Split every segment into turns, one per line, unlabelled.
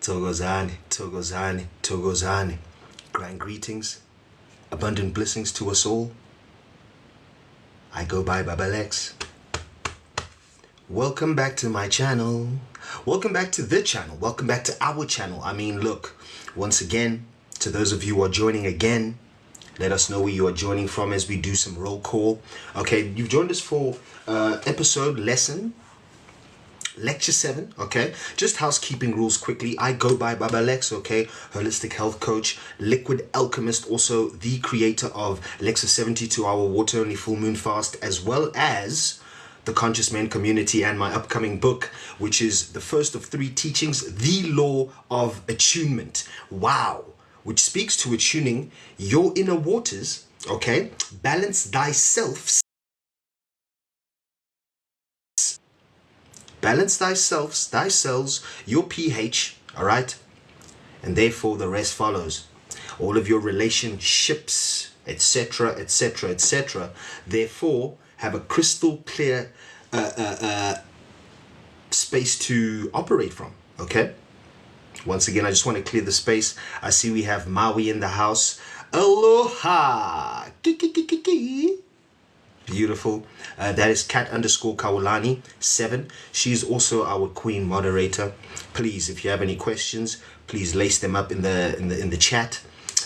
𝙃𝙚𝙗𝙚. Grand greetings, abundant blessings to us all. I go by 𝙃𝙚𝙗𝙗. Welcome back to my channel. Welcome back to the channel. Welcome back to our channel. I mean, look, once again, to those of you who are joining again, let us know where you are joining from as we do some roll call. Okay, you've joined us for lecture 7. Okay, just housekeeping rules quickly. I go by 𝙃𝙗𝙗, okay, holistic health coach, liquid alchemist, also the creator of lecture 72-hour water only full moon fast, as well as the Conscious Men community and my upcoming book, which is the first of 3 teachings, The Law of Attunement. Wow, which speaks to attuning your inner waters. Okay, balance thyself. Balance thyself, your pH, all right? And therefore the rest follows. All of your relationships, etc., etc., etc., therefore have a crystal clear space to operate from, okay? Once again, I just want to clear the space. I see we have Maui in the house. Aloha! Beautiful. That is @Kat_Kaulani 7. She's also our queen moderator. Please, if you have any questions, please lace them up in the chat,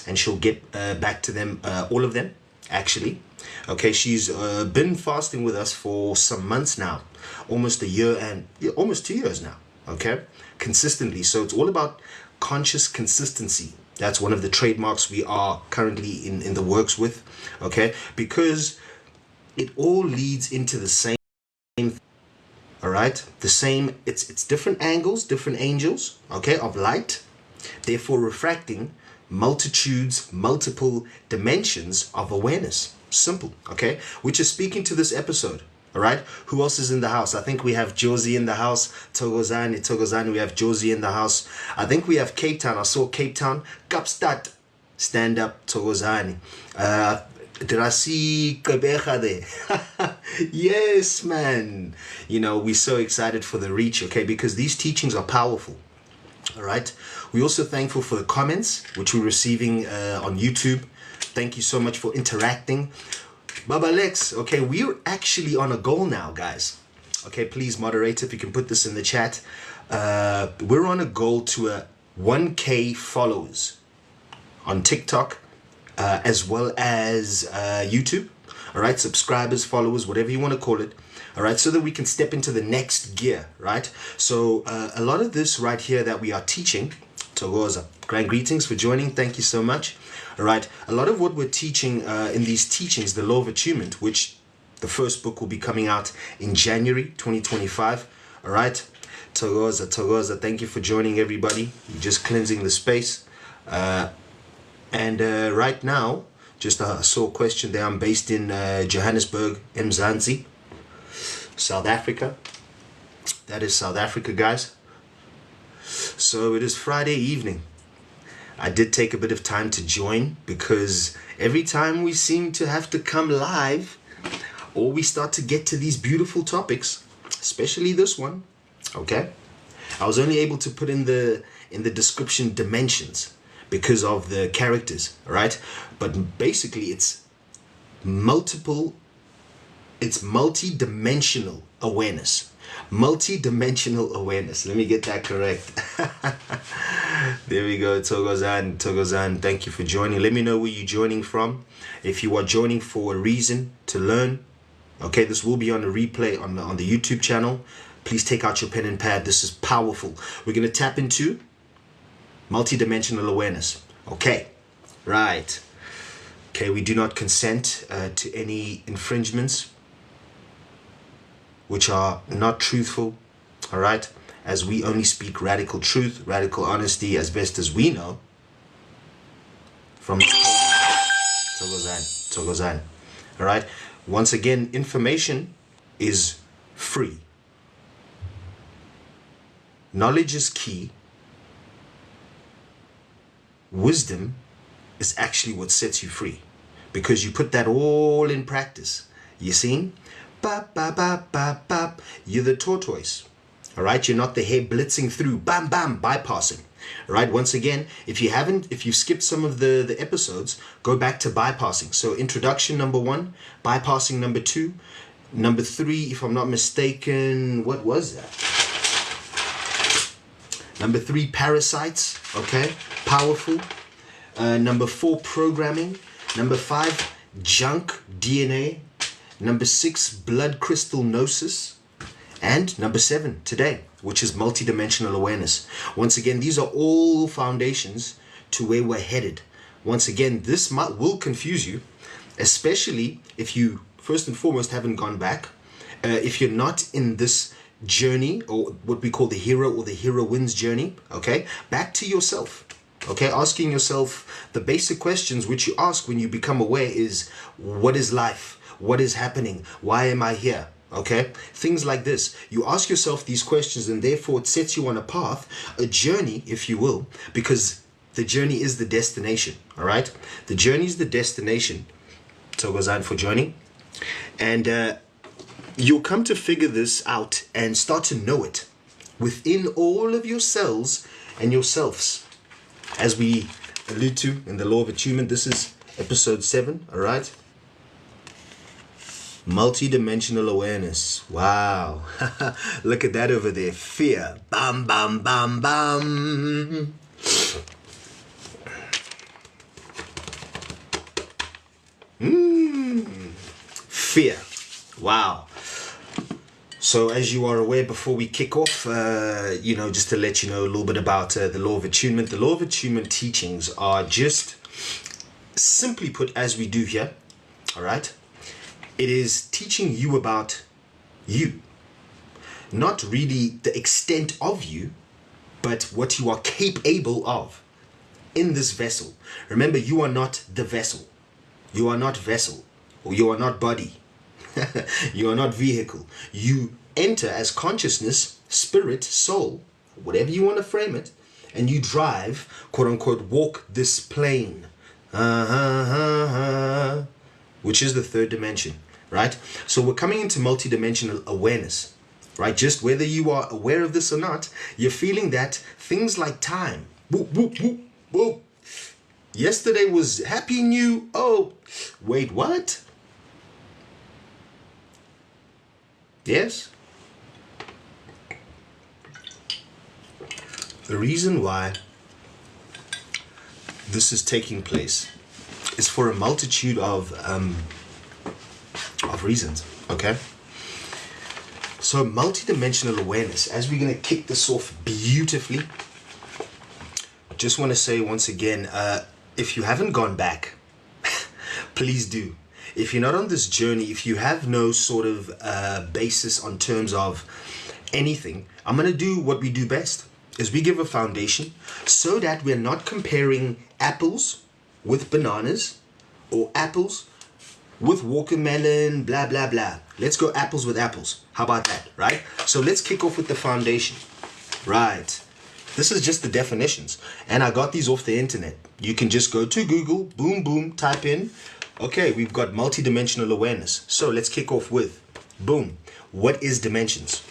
and she'll get back to them, all of them actually. Okay, she's been fasting with us for some months now, almost a year and almost 2 years now. Okay, consistently. So it's all about conscious consistency. That's one of the trademarks we are currently in the works with. Okay, because it all leads into the same, all right? The same, it's different angles, different angels, okay, of light, therefore refracting multitudes, multiple dimensions of awareness. Simple, okay? Which is speaking to this episode, all right? Who else is in the house? I think we have 𝙃𝙖𝙗𝙖 in the house. 𝙃𝙗𝙗𝙗. We have 𝙃𝙖𝙗𝙗 in the house. I think we have Cape Town. I saw Cape Town. Kapstad. Stand up, 𝙃𝙗𝙗𝙗. Did I see 𝘃𝙚𝙗𝙗𝙗 there? Yes, man. You know, we're so excited for the reach, okay? Because these teachings are powerful, all right? We're also thankful for the comments, which we're receiving on YouTube. Thank you so much for interacting. 𝙃𝙗𝙗𝙗, okay, we're actually on a goal now, guys. Okay, please, moderator, if you can put this in the chat. We're on a goal to 1K followers on TikTok, as well as YouTube, all right? Subscribers, followers, whatever you want to call it, all right? So that we can step into the next gear, right? So a lot of this right here that we are teaching, 𝙃𝙗𝙗𝙗, grand greetings for joining. Thank you so much, all right? A lot of what we're teaching in these teachings, the Law of Attunement, which the first book will be coming out in January 2025, all right? 𝙃𝙗𝙗𝙗𝙗, thank you for joining, everybody. You're just cleansing the space. And right now, just I saw a question there. I'm based in Johannesburg, Mzansi, South Africa. That is South Africa, guys. So it is Friday evening. I did take a bit of time to join because every time we seem to have to come live, or we start to get to these beautiful topics, especially this one, okay? I was only able to put in the description dimensions because of the characters, right? But basically it's multi-dimensional awareness. Multi-dimensional awareness. Let me get that correct. There we go. 𝙃𝙗𝙗𝙗𝙗, thank you for joining. Let me know where you're joining from. If you are joining for a reason to learn, okay, this will be on a replay on the YouTube channel. Please take out your pen and pad. This is powerful. We're going to tap into multidimensional awareness. Okay, right. Okay, we do not consent to any infringements which are not truthful, all right? As we only speak radical truth, radical honesty, as best as we know. From 𝙃𝙗𝙗𝙗, all right? Once again, information is free. Knowledge is key. Wisdom is actually what sets you free, because you put that all in practice. You see? Bap, bap, bap, bap, bap. You're the tortoise, All right, you're not the hair blitzing through, bam, bam, bypassing. All right, once again, if you've skipped some of the episodes, go back to bypassing. So introduction number 1, bypassing number 2, number 3, if I'm not mistaken, what was that? Number 3, parasites, okay, powerful. Number 4, programming. Number 5, junk DNA. Number 6, blood crystal gnosis. And number 7, today, which is multidimensional awareness. Once again, these are all foundations to where we're headed. Once again, this will confuse you, especially if you, first and foremost, haven't gone back. If you're not in this journey, or what we call the hero or the heroine's journey, okay, back to yourself. Okay, asking yourself the basic questions which you ask when you become aware is, what is life? What is happening? Why am I here? Okay, things like this. You ask yourself these questions, and therefore it sets you on a path, a journey, if you will, because the journey is the destination. All right, the journey is the destination. 𝙃𝙚𝙗𝙗 for joining, and you'll come to figure this out and start to know it within all of your cells and yourselves. As we allude to in the law of attunement, this is episode 7. All right. Multidimensional awareness. Wow. Look at that over there. Fear. Bam, bam, bam, bam. Fear. Wow. So as you are aware, before we kick off, just to let you know a little bit about the law of attunement. The law of attunement teachings are just simply put, as we do here. All right. It is teaching you about you, not really the extent of you, but what you are capable of in this vessel. Remember, you are not the vessel. You are not vessel, or you are not body. You are not vehicle. You enter as consciousness, spirit, soul, whatever you want to frame it, and you drive, quote unquote, walk this plane, which is the 3rd dimension. Right? So we're coming into multidimensional awareness, right? Just whether you are aware of this or not, you're feeling that things like time. Whoop, whoop, whoop, whoop. Yesterday was happy new. Oh, wait, what? Yes? The reason why this is taking place is for a multitude of reasons, okay? So multidimensional awareness, as we're going to kick this off beautifully, just want to say once again, if you haven't gone back, please do. If you're not on this journey, if you have no sort of basis on terms of anything, I'm going to do what we do best, is we give a foundation so that we're not comparing apples with bananas or apples with watermelon, blah, blah, blah. Let's go apples with apples. How about that, right? So let's kick off with the foundation. Right. This is just the definitions. And I got these off the internet. You can just go to Google, boom, boom, type in. Okay, we've got multidimensional awareness. So let's kick off with, boom, what is dimensions?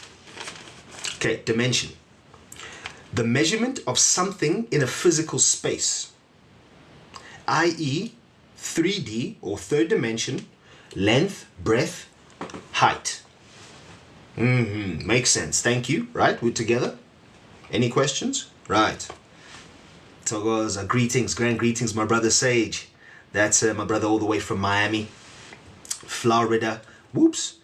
Okay, dimension. The measurement of something in a physical space, i.e., 3D or 3rd dimension, length, breadth, height. Makes sense. Thank you. Right? We're together. Any questions? Right. 𝙃𝙗𝙗𝙗, greetings, grand greetings, my brother Sage. That's my brother all the way from Miami, Florida. Whoops.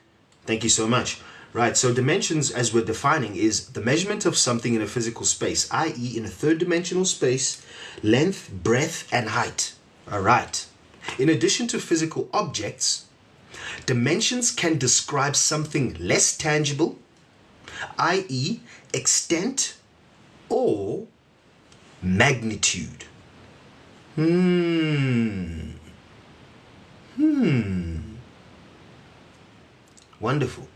Thank you so much. Right. So dimensions, as we're defining, is the measurement of something in a physical space, i.e. in a 3rd dimensional space, length, breadth, and height. All right. In addition to physical objects, dimensions can describe something less tangible, i.e. extent or magnitude. Wonderful.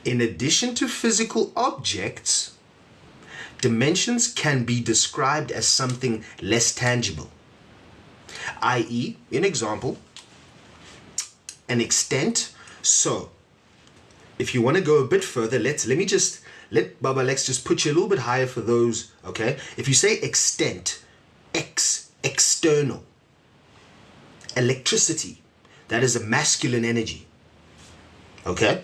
In addition to physical objects, dimensions can be described as something less tangible, i.e., in example, an extent. So if you want to go a bit further, let me just let Baba Lex just put you a little bit higher for those, okay? If you say extent, external, electricity, that is a masculine energy, okay?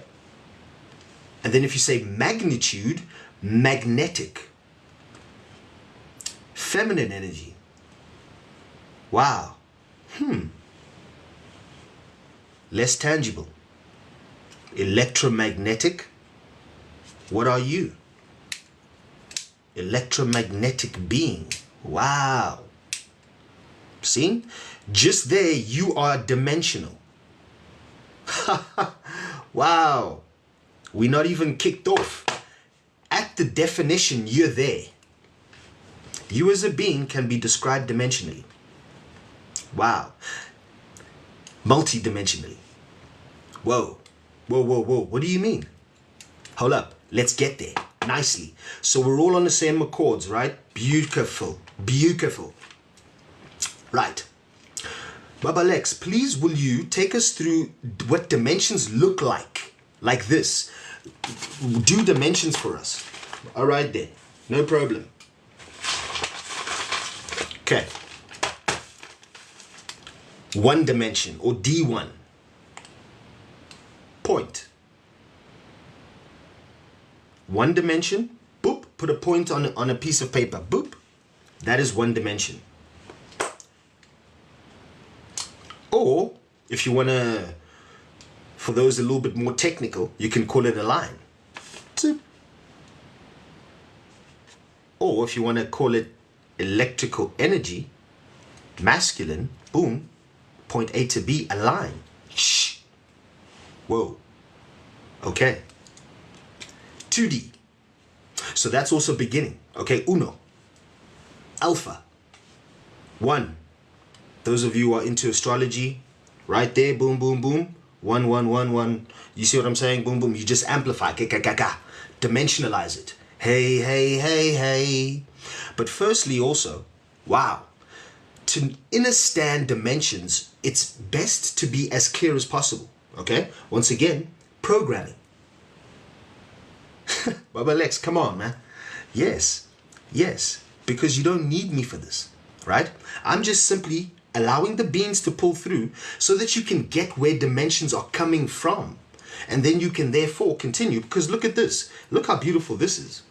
And then if you say magnitude, magnetic, feminine energy. Wow. Less tangible. Electromagnetic. What are you? Electromagnetic being. Wow. See? Just there, you are dimensional. Wow. We're not even kicked off. At the definition, you're there. You as a being can be described dimensionally. Wow. Multidimensionally. Whoa. Whoa, whoa, whoa. What do you mean? Hold up. Let's get there. Nicely. So we're all on the same accords, right? Beautiful. Beautiful. Right. Baba Lex, please will you take us through what dimensions look like? Like this. Do dimensions for us. All right then. No problem. Okay. One dimension, or D1. Point. One dimension, boop, put a point on a piece of paper, boop. That is one dimension. Or, if you want to, for those a little bit more technical, you can call it a line. Zoop. Or, if you want to call it electrical energy, masculine, boom, point A to B, a line. Shh. Whoa. Okay. 2D. So that's also beginning. Okay, uno. Alpha. 1. Those of you who are into astrology, right there, boom, boom, boom. 1, 1, 1, 1. You see what I'm saying? Boom, boom. You just amplify. Dimensionalize it. Hey, hey, hey, hey. But firstly also, wow. To understand dimensions, it's best to be as clear as possible. Okay? Once again, programming. Baba Lex, come on, man. Yes. Yes. Because you don't need me for this. Right? I'm just simply allowing the beings to pull through so that you can get where dimensions are coming from. And then you can therefore continue. Because look at this. Look how beautiful this is.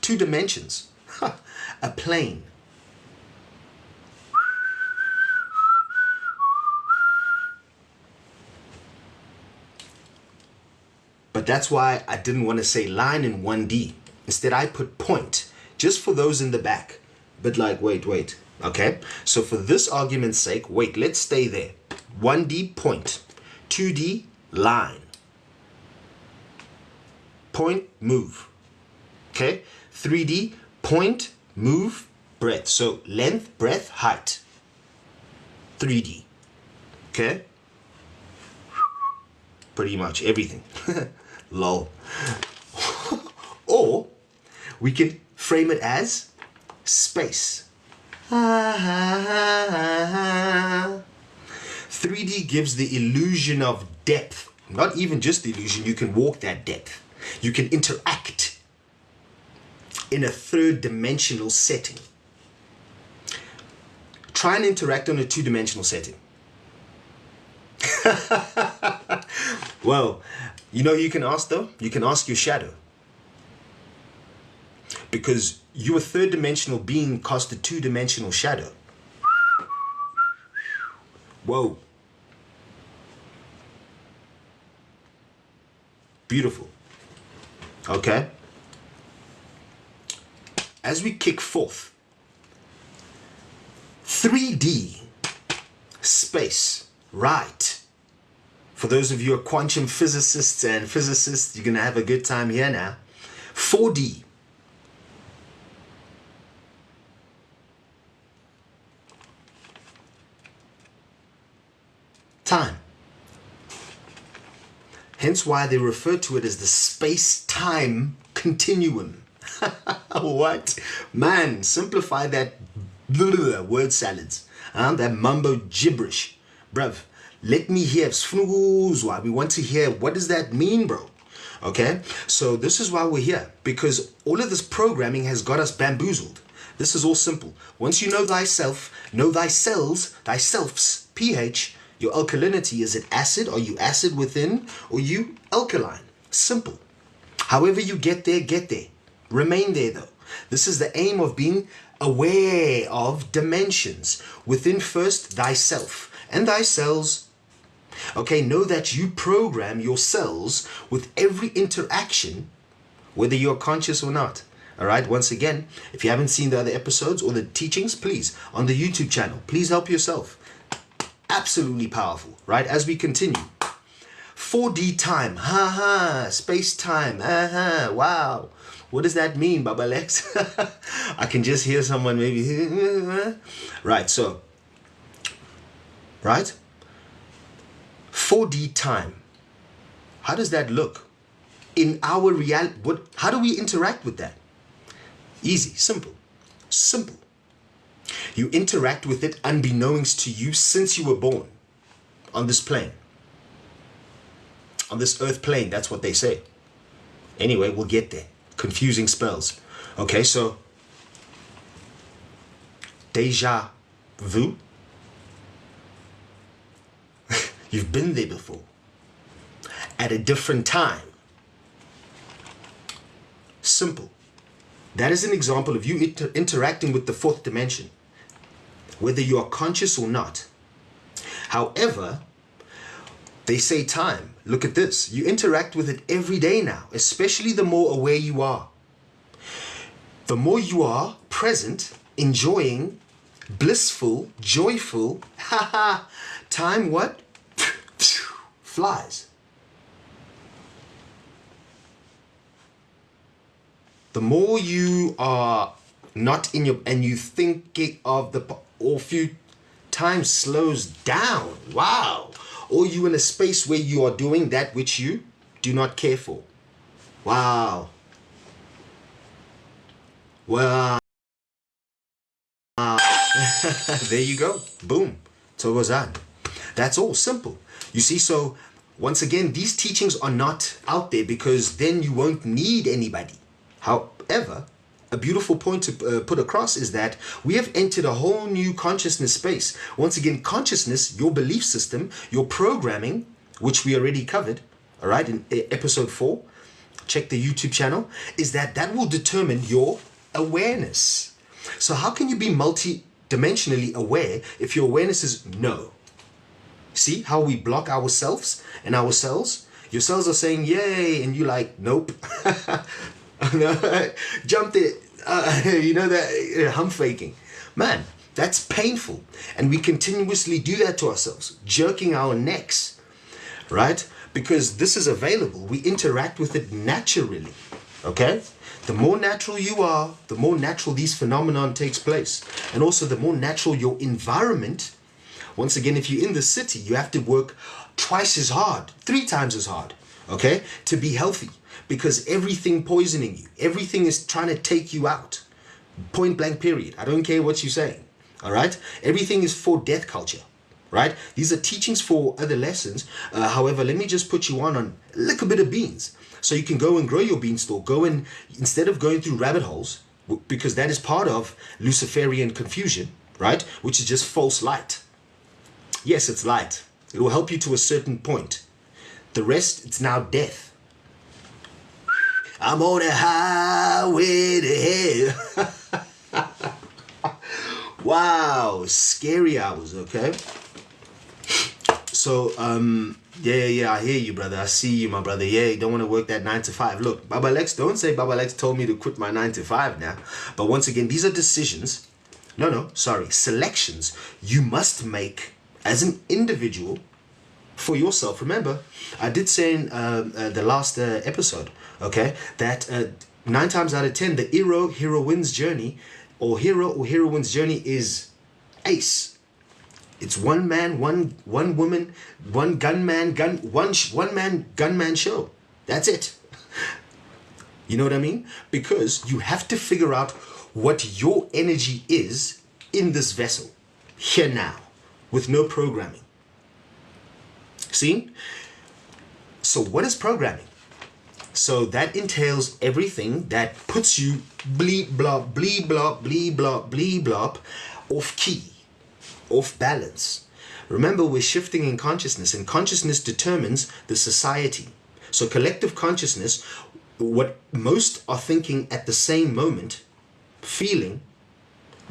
2 dimensions. A plane. But that's why I didn't want to say line in 1D. Instead, I put point, just for those in the back. But like, wait. Okay, so for this argument's sake, wait, let's stay there. 1D, point. 2D, line. Point, move. Okay, 3D, point, move, breadth. So length, breadth, height. 3D. Okay? Pretty much everything. Lol. Or we could frame it as space. 3D gives the illusion of depth. Not even just the illusion, you can walk that depth. You can interact in a 3rd dimensional setting. Try and interact on a 2-dimensional setting. Well, you know who you can ask though? You can ask your shadow. Because your 3rd dimensional being cast a 2-dimensional shadow. Whoa. Beautiful. Okay. As we kick forth, 3D, space, right. For those of you who are quantum physicists and physicists, you're going to have a good time here now. 4D. Time. Hence why they refer to it as the space-time continuum. What? Man, simplify that word salads. That mumbo gibberish. Bruv, let me hear. We want to hear, what does that mean, bro? Okay, so this is why we're here, because all of this programming has got us bamboozled. This is all simple. Once you know thyself, know thy cells, thyself's pH, your alkalinity, is it acid? Are you acid within, or you alkaline? Simple. However you get there, get there. Remain there though. This is the aim of being aware of dimensions within first thyself and thy cells. Okay, know that you program your cells with every interaction, whether you're conscious or not. All right, once again, if you haven't seen the other episodes or the teachings, please, on the YouTube channel, please help yourself. Absolutely powerful, right? As we continue. 4D time, space time, wow. What does that mean, Baba Lex? I can just hear someone maybe, right, so, right? 4D time, how does that look? In our reality, how do we interact with that? Easy, simple, simple. You interact with it unbeknownst to you since you were born on this plane. On this earth plane, that's what they say. Anyway, we'll get there. Confusing spells. Okay, so déjà vu. You've been there before. At a different time. Simple. That is an example of you interacting with the fourth dimension, whether you are conscious or not. However, they say time. Look at this. You interact with it every day now, especially the more aware you are. The more you are present, enjoying, blissful, joyful, time what? Flies. The more you are not in your, and you thinking of the, or few times slows down. Wow. Or you in a space where you are doing that which you do not care for. Wow. Wow. There you go. Boom. 𝙒𝙗𝙗𝙗. That's all simple. You see, so once again, these teachings are not out there because then you won't need anybody. However, a beautiful point to put across is that we have entered a whole new consciousness space. Once again, consciousness, your belief system, your programming, which we already covered, all right, in episode 4, check the YouTube channel, is that will determine your awareness. So how can you be multi-dimensionally aware if your awareness is no? See how we block ourselves and our cells? Your cells are saying, yay, and you like, nope. Jumped it, you know, that hump faking. Man, that's painful. And we continuously do that to ourselves, jerking our necks, right? Because this is available. We interact with it naturally, okay? The more natural you are, the more natural these phenomenon takes place. And also the more natural your environment. Once again, if you're in the city, you have to work twice as hard, 3 times as hard, okay, to be healthy. Because everything poisoning you, everything is trying to take you out. Point blank period. I don't care what you're saying. All right. Everything is for death culture. Right. These are teachings for other lessons. However, let me just put you on a little bit of beans. So you can go and grow your beanstalk. Go and, instead of going through rabbit holes, because that is part of Luciferian confusion, right? Which is just false light. Yes, it's light. It will help you to a certain point. The rest, it's now death. I'm on a highway to hell. Wow, scary hours, okay? So, yeah, I hear you, brother. I see you, my brother. Yeah, you don't want to work that 9 to 5. Look, Baba Lex, don't say Baba Lex told me to quit my 9 to 5 now. But once again, these are decisions. Selections you must make as an individual for yourself. Remember, I did say in the last episode, okay, that 9 times out of 10, the heroine's journey, or hero or heroine's journey, is ace. It's one man, one woman, one gunman, one man gunman show. That's it. You know what I mean? Because you have to figure out what your energy is in this vessel here now, with no programming. See? So what is programming? So that entails everything that puts you bleep blop, bleep blop, bleep blop, bleep blop, off key, off balance. Remember, we're shifting in consciousness, and consciousness determines the society. So collective consciousness, what most are thinking at the same moment, feeling,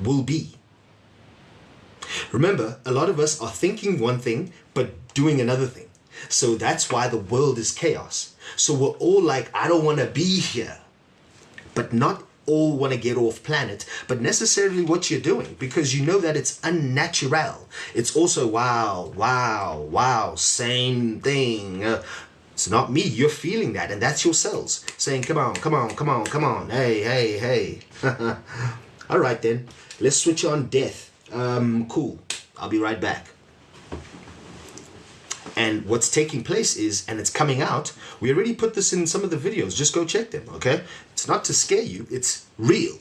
will be. Remember, a lot of us are thinking one thing, but doing another thing. So that's why the world is chaos. So we're all like, I don't want to be here. But not all want to get off planet, but necessarily what you're doing, because you know that it's unnatural. It's also wow, wow, wow, same thing. It's not me, you're feeling that, and that's your cells saying, come on, come on, come on, come on, hey, hey, hey. All right then, let's switch on death. Cool, I'll be right back. And what's taking place is, and it's coming out, we already put this in some of the videos, just go check them, okay? It's not to scare you, it's real.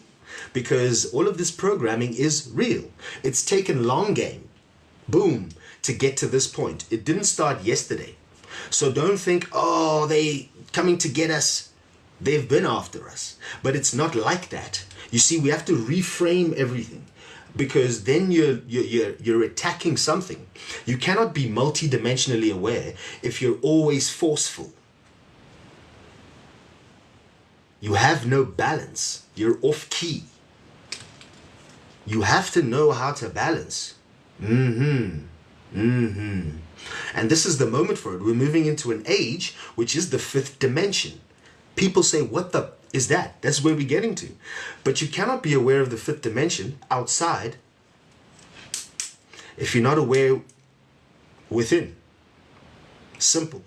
Because all of this programming is real. It's taken long game, boom, to get to this point. It didn't start yesterday. So don't think, oh, they coming to get us. They've been after us. But it's not like that. You see, we have to reframe everything. Because then you're attacking something. You cannot be multidimensionally aware if you're always forceful. You have no balance. You're off key. You have to know how to balance. And this is the moment for it. We're moving into an age which is the 5th dimension. People say, what the is that? That's where we're getting to. But you cannot be aware of the 5th dimension outside if you're not aware within. Simple.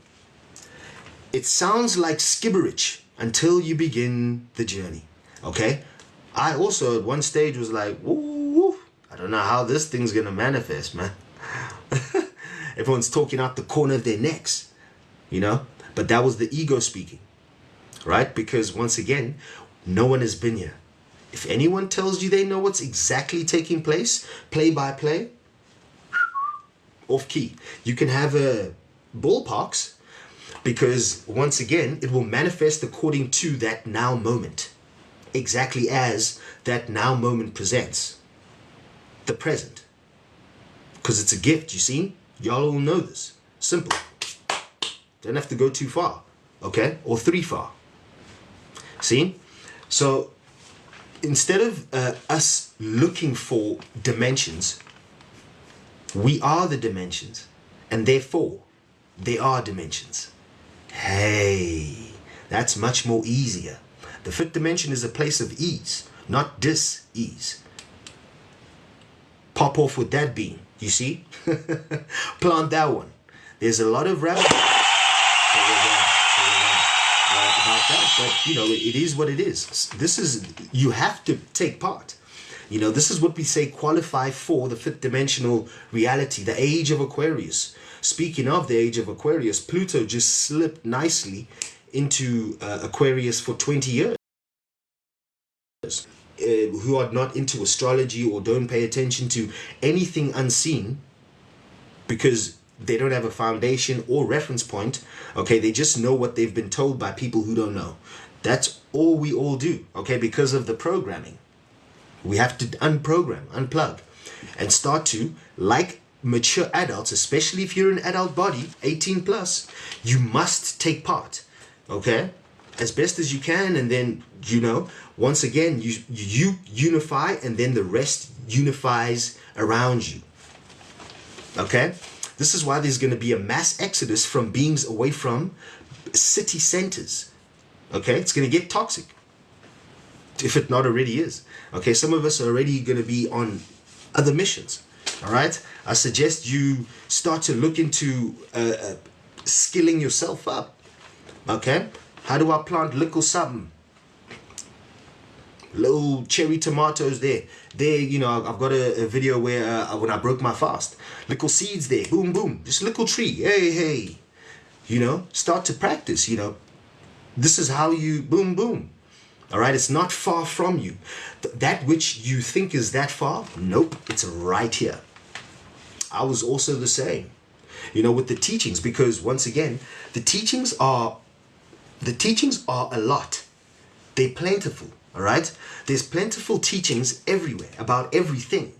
It sounds like skibberish until you begin the journey. Okay? I also at one stage was like, woo, I don't know how this thing's gonna manifest, man. Everyone's talking out the corner of their necks, you know? But that was the ego speaking. Right? Because once again, no one has been here. If anyone tells you they know what's exactly taking place, play by play, off key. You can have a ballparks, because once again, it will manifest according to that now moment. Exactly as that now moment presents. The present. Because it's a gift, you see? Y'all all know this. Simple. Don't have to go too far. Okay? Or 3 far. See? So instead of us looking for dimensions, we are the dimensions, and therefore they are dimensions. Hey, that's much more easier. The 5th dimension is a place of ease, not dis-ease. Pop off with that beam, you see? Plant that one. There's a lot of rabbit about that, but you know, it is what it is. This is, you have to take part. You know, this is what we say qualify for the 5th dimensional reality, the age of Aquarius. Speaking of the age of Aquarius, Pluto just slipped nicely into Aquarius for 20 years. Who are not into astrology or don't pay attention to anything unseen, because they don't have a foundation or reference point, okay? They just know what they've been told by people who don't know. That's all we all do, okay? Because of the programming. We have to unprogram, unplug, and start to, like mature adults, especially if you're an adult body, 18 plus, you must take part, okay? As best as you can, and then, you know, once again, you unify, and then the rest unifies around you, okay? This is why there's going to be a mass exodus from beings away from city centers. Okay, it's going to get toxic, if it not already is. Okay, some of us are already going to be on other missions. All right, I suggest you start to look into skilling yourself up. Okay, how do I plant little something? Little cherry tomatoes there. There, you know, I've got a video where when I broke my fast, little seeds there, boom, boom, just little tree, hey, hey, you know, start to practice, you know, this is how you, boom, boom, all right, it's not far from you. That which you think is that far, nope, it's right here. I was also the same, you know, with the teachings, because once again, the teachings are The teachings are a lot. They're plentiful, all right? There's plentiful teachings everywhere about everything.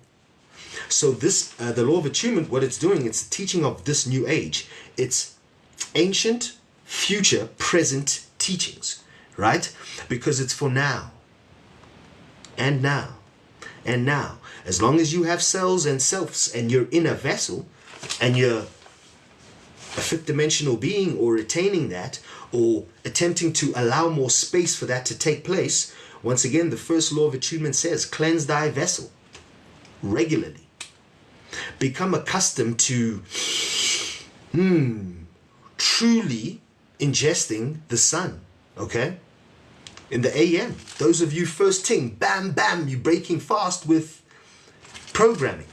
So this, the law of attunement, what it's doing, it's a teaching of this new age. It's ancient, future, present teachings, right? Because it's for now, and now, and now. As long as you have cells and selves and you're in a vessel and you're a fifth dimensional being, or attaining that, or attempting to allow more space for that to take place, once again, the first law of attunement says, cleanse thy vessel regularly. Become accustomed to truly ingesting the sun, okay? In the AM, those of you first thing, bam, bam, you're breaking fast with programming.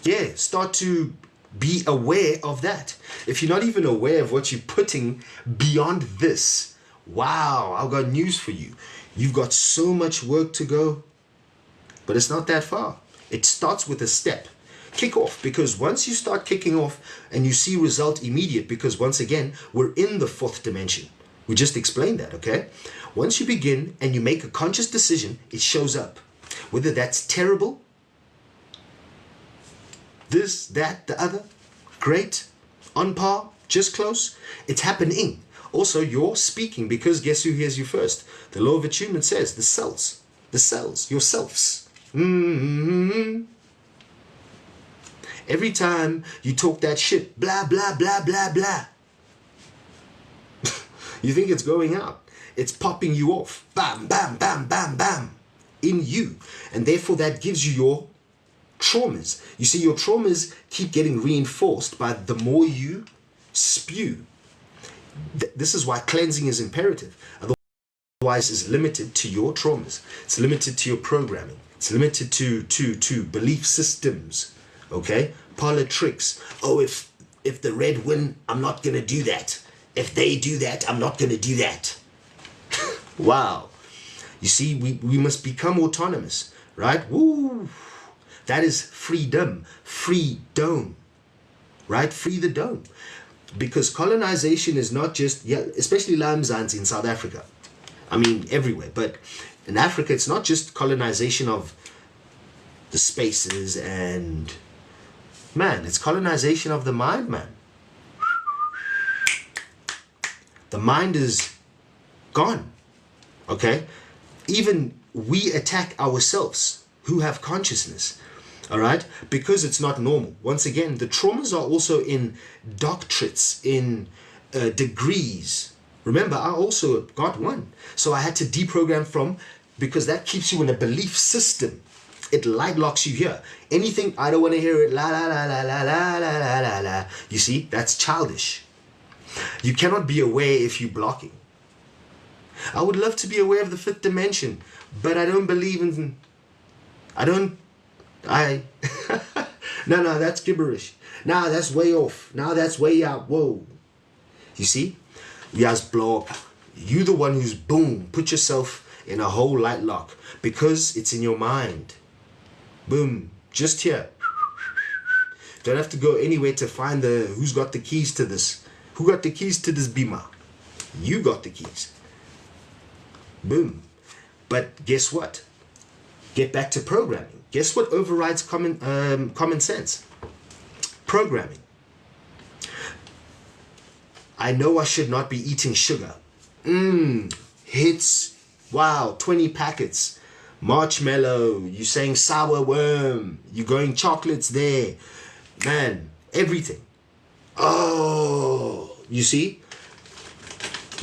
Yeah, start to be aware of that. If you're not even aware of what you're putting beyond this, wow, I've got news for you. You've got so much work to go, but it's not that far. It starts with a step. Kick off, because once you start kicking off and you see result immediate, because once again, we're in the fourth dimension. We just explained that, okay? Once you begin and you make a conscious decision, it shows up. Whether that's terrible, this, that, the other, great, on par, just close, it's happening. Also, you're speaking, because guess who hears you first? The law of attunement says the cells, yourselves. Every time you talk that shit, blah, blah, blah, blah, blah, you think it's going out. It's popping you off. Bam, bam, bam, bam, bam. In you. And therefore that gives you your traumas. You see, your traumas keep getting reinforced by the more you spew. This is why cleansing is imperative. Otherwise, it's limited to your traumas. It's limited to your programming. It's limited to belief systems. Okay? Parlor tricks. Oh, if the red win, I'm not going to do that. If they do that, I'm not going to do that. Wow. You see, we must become autonomous, right? Woo! That is freedom. Freedom. Right? Free the dome. Because colonization is not just, yeah, especially 𝙃𝙗𝙗𝙗 in South Africa. I mean, everywhere. But in Africa, it's not just colonization of the spaces and, man, it's colonization of the mind, man. The mind is gone. Okay? Even we attack ourselves who have consciousness. All right? Because it's not normal. Once again, the traumas are also in doctorates, in degrees. Remember, I also got one. So I had to deprogram from, because that keeps you in a belief system. It light locks you here. Anything, I don't want to hear it, la la la la la la la la la la. You see, that's childish. You cannot be aware if you're blocking. I would love to be aware of the fifth dimension, but I don't believe in, no, that's gibberish. Nah, that's way off. Nah, that's way out. Whoa. You see? Yes, blow up. You the one who's boom, put yourself in a whole light lock, because it's in your mind. Boom. Just here. Don't have to go anywhere to find who's got the keys to this. Who got the keys to this bima? You got the keys. Boom. But guess what? Get back to programming. Guess what overrides common sense? Programming. I know I should not be eating sugar. Hits. Wow, 20 packets. Marshmallow. You're saying sour worm. You're going chocolates there. Man, everything. Oh, you see?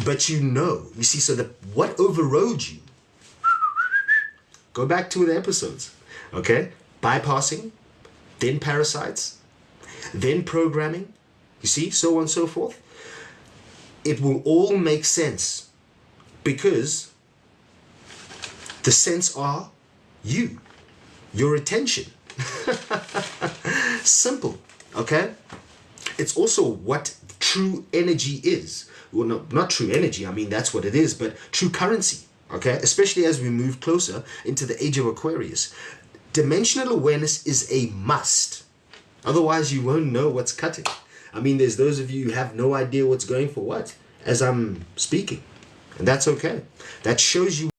But you know. You see, so what overrode you? Go back to the episodes. Okay? Bypassing, then parasites, then programming. You see? So on and so forth. It will all make sense, because the sense are you, your attention. Simple. Okay? It's also what true energy is. Well, no, not true energy, I mean that's what it is, but true currency. Okay? Especially as we move closer into the age of Aquarius. Dimensional awareness is a must. Otherwise you won't know what's cutting. I mean, there's those of you who have no idea what's going for what. as I'm speaking. And that's okay. That shows you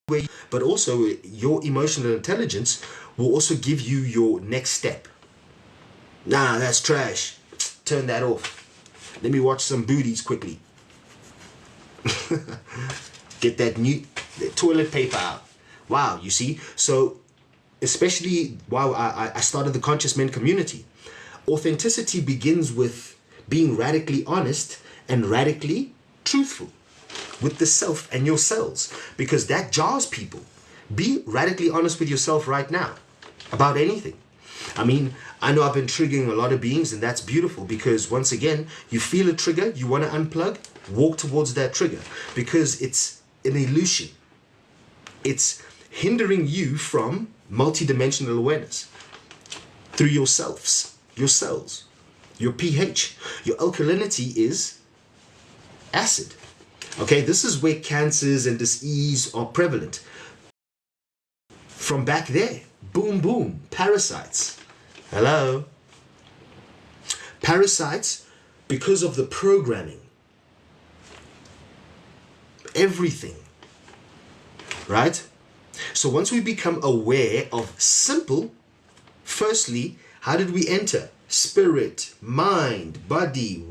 where you, but also your emotional intelligence will also give you your next step. Nah, that's trash. Turn that off. Let me watch some booties quickly. Get that new toilet paper out. Wow, you see? So, especially while I started the Conscious Men community, authenticity begins with being radically honest and radically truthful with the self and yourselves, because that jars people. Be radically honest with yourself right now about anything. I mean, I know I've been triggering a lot of beings, and that's beautiful, because once again, you feel a trigger, you want to unplug, walk towards that trigger, because it's an illusion. It's hindering you from multidimensional awareness through yourselves, your cells, your pH. Your alkalinity is acid. Okay, this is where cancers and disease are prevalent. From back there, boom, boom, parasites. Hello? Parasites, because of the programming. Everything. Right? So once we become aware of simple, firstly, how did we enter? Spirit, mind, body.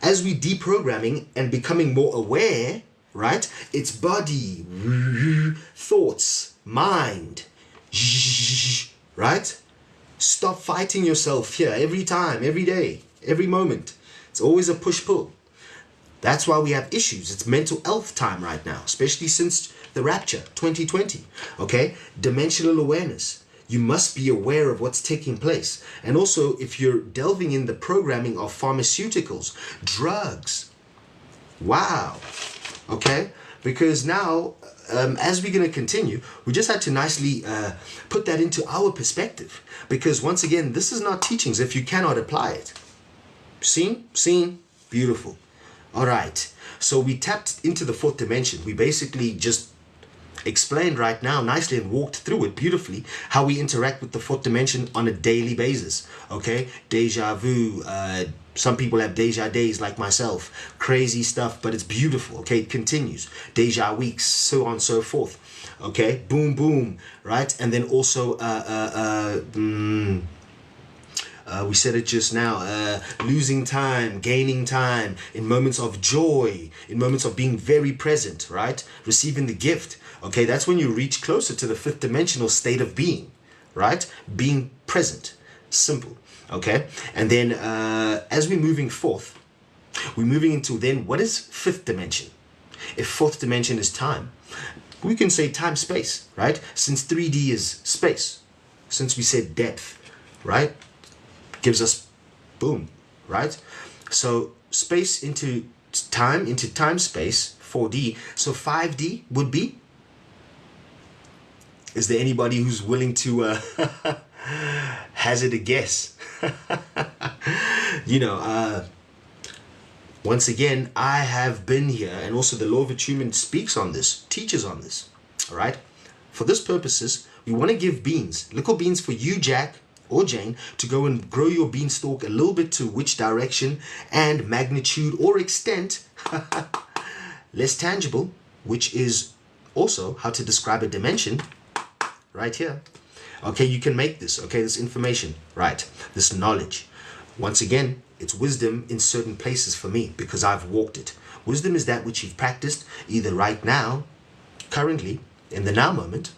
As we deprogramming and becoming more aware, right? It's body, thoughts, mind, right? Stop fighting yourself here every time, every day, every moment. It's always a push-pull. That's why we have issues. It's mental health time right now, especially since the rapture 2020. Okay, dimensional awareness. You must be aware of what's taking place. And also, if you're delving in the programming of pharmaceuticals, drugs, wow, okay, because now as we're going to continue, we just had to nicely put that into our perspective, because once again, this is not teachings if you cannot apply it. Seen, beautiful. All right, so we tapped into the fourth dimension. We basically just explained right now nicely and walked through it beautifully how we interact with the fourth dimension on a daily basis. Okay, deja vu, some people have deja days like myself, crazy stuff, but it's beautiful. Okay, it continues, deja weeks, so on and so forth. Okay, boom boom, right? And then also we said it just now, losing time, gaining time, in moments of joy, in moments of being very present, right? Receiving the gift. Okay, that's when you reach closer to the fifth dimensional state of being, right? Being present, simple, okay? And then as we're moving forth, we're moving into then what is fifth dimension? If fourth dimension is time, we can say time, space, right? Since 3D is space, since we said depth, right? Gives us boom, right? So space into time space, 4D. So 5D would be, is there anybody who's willing to hazard a guess? You know, once again, I have been here, and also the law of attunement speaks on this, teaches on this, all right? For this purposes, we want to give beans, little beans for you, Jack, or Jane, to go and grow your beanstalk a little bit to which direction and magnitude or extent, less tangible, which is also how to describe a dimension right here. Okay, you can make this, okay, this information, right, this knowledge. Once again, it's wisdom in certain places for me because I've walked it. Wisdom is that which you've practiced either right now, currently, in the now moment,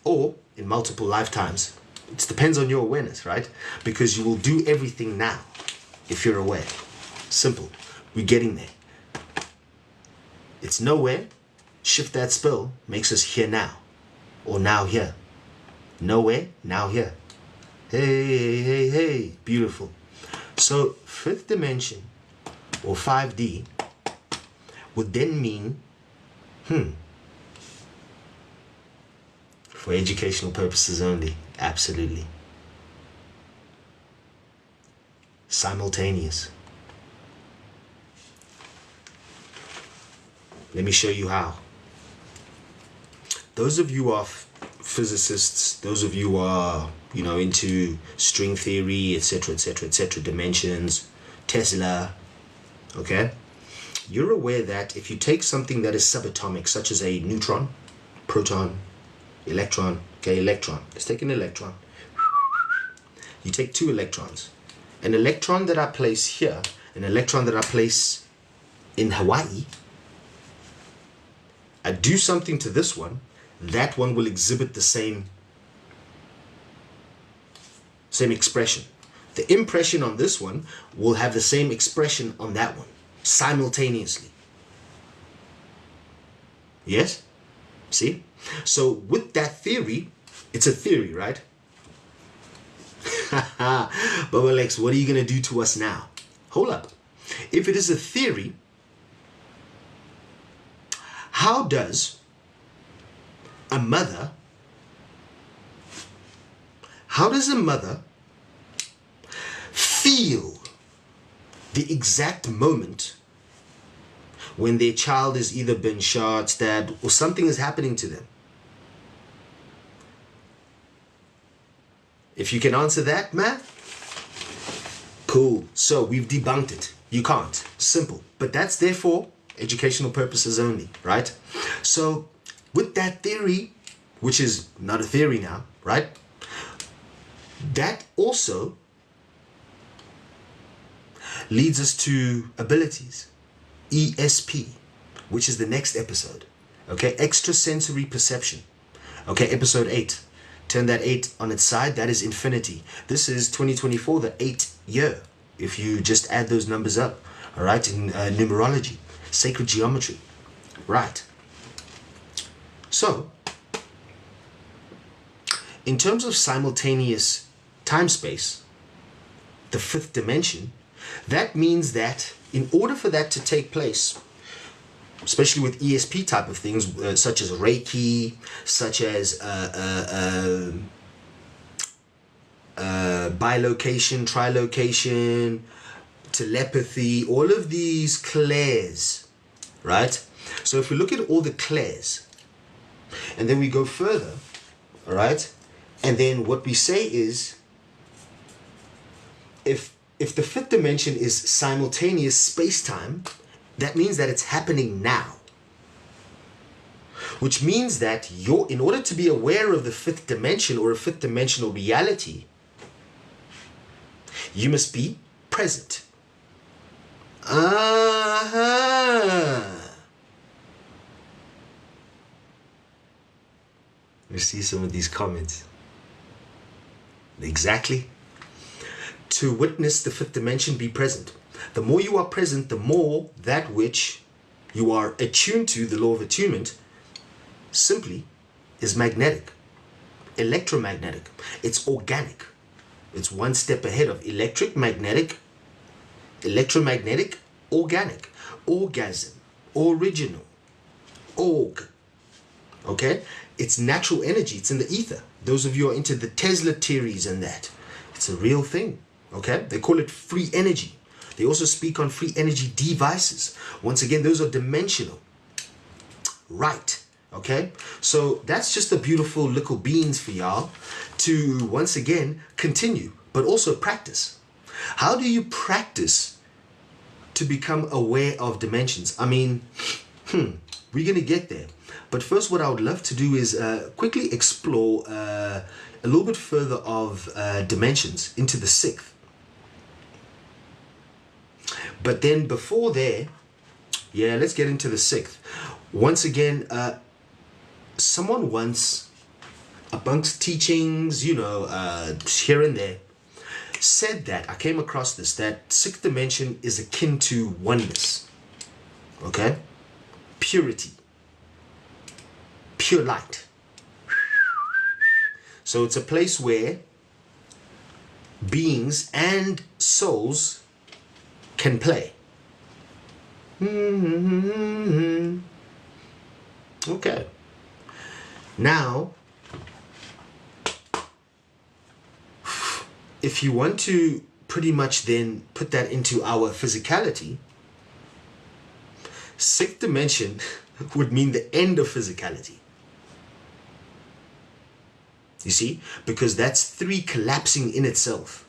or in multiple lifetimes. It depends on your awareness, right? Because you will do everything now if you're aware. Simple. We're getting there. It's nowhere. Shift that spell makes us here now. Or now here. Nowhere, now here. Hey, hey, hey. Beautiful. So fifth dimension or 5D would then mean, for educational purposes only. Absolutely. Simultaneous. Let me show you how. Those of you who are physicists, those of you who are, you know, into string theory, etc., etc., etc., dimensions, Tesla, okay, you're aware that if you take something that is subatomic, such as a neutron, proton, electron, okay, electron, let's take an electron. You take two electrons. An electron that I place here, an electron that I place in Hawaii, I do something to this one, that one will exhibit the same expression. The impression on this one will have the same expression on that one, simultaneously. Yes? See? So with that theory, it's a theory, right? But Alex, what are you going to do to us now? Hold up. If it is a theory, how does a mother feel the exact moment when their child has either been shot, stabbed, or something is happening to them? If you can answer that, man, cool. So we've debunked it. You can't. Simple. But that's there for educational purposes only, right? So with that theory, which is not a theory now, right? That also leads us to abilities, ESP, which is the next episode. Okay, extrasensory perception. Okay, episode 8. Turn that 8 on its side, that is infinity. This is 2024, the 8th year, if you just add those numbers up, all right, in numerology, sacred geometry, right? So, in terms of simultaneous time-space, the 5th dimension, that means that in order for that to take place, especially with ESP type of things, such as Reiki, such as bilocation, trilocation, telepathy, all of these clairs, right? So if we look at all the clairs, and then we go further, all right, and then what we say is, if the 5th dimension is simultaneous space-time, that means that it's happening now. Which means that in order to be aware of the 5th dimension or a 5th dimensional reality, you must be present. Let's see some of these comments. Exactly. To witness the 5th dimension, be present. The more you are present, the more that which you are attuned to, the law of attunement, simply is magnetic, electromagnetic. It's organic. It's one step ahead of electromagnetic, organic, orgasm, original, org. Okay? It's natural energy. It's in the ether. Those of you who are into the Tesla theories and that, it's a real thing. Okay? They call it free energy. They also speak on free energy devices. Once again, those are dimensional. Right. Okay? So that's just the beautiful little beans for y'all to, once again, continue, but also practice. How do you practice to become aware of dimensions? I mean, we're going to get there. But first, what I would love to do is quickly explore a little bit further of dimensions into the 6th. But then before there, yeah, let's get into the 6th. Once again, someone once, amongst teachings, you know, here and there, said that, I came across this, that 6th dimension is akin to oneness. Okay? Purity. Pure light. So it's a place where beings and souls can play. Okay. Now, if you want to pretty much then put that into our physicality, 6th dimension would mean the end of physicality. You see? Because that's 3 collapsing in itself.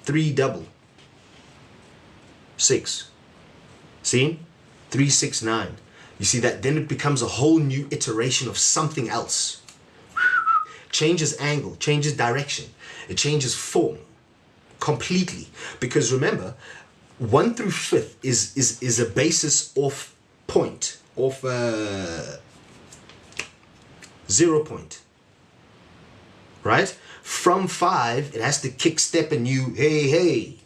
3 double. 6. See? 3, 6, 9. You see that? Then it becomes a whole new iteration of something else. Changes angle, changes direction. It changes form completely. Because remember, 1 through 5th is a basis of point, of 0 point. Right? From 5, it has to kick step a new, hey.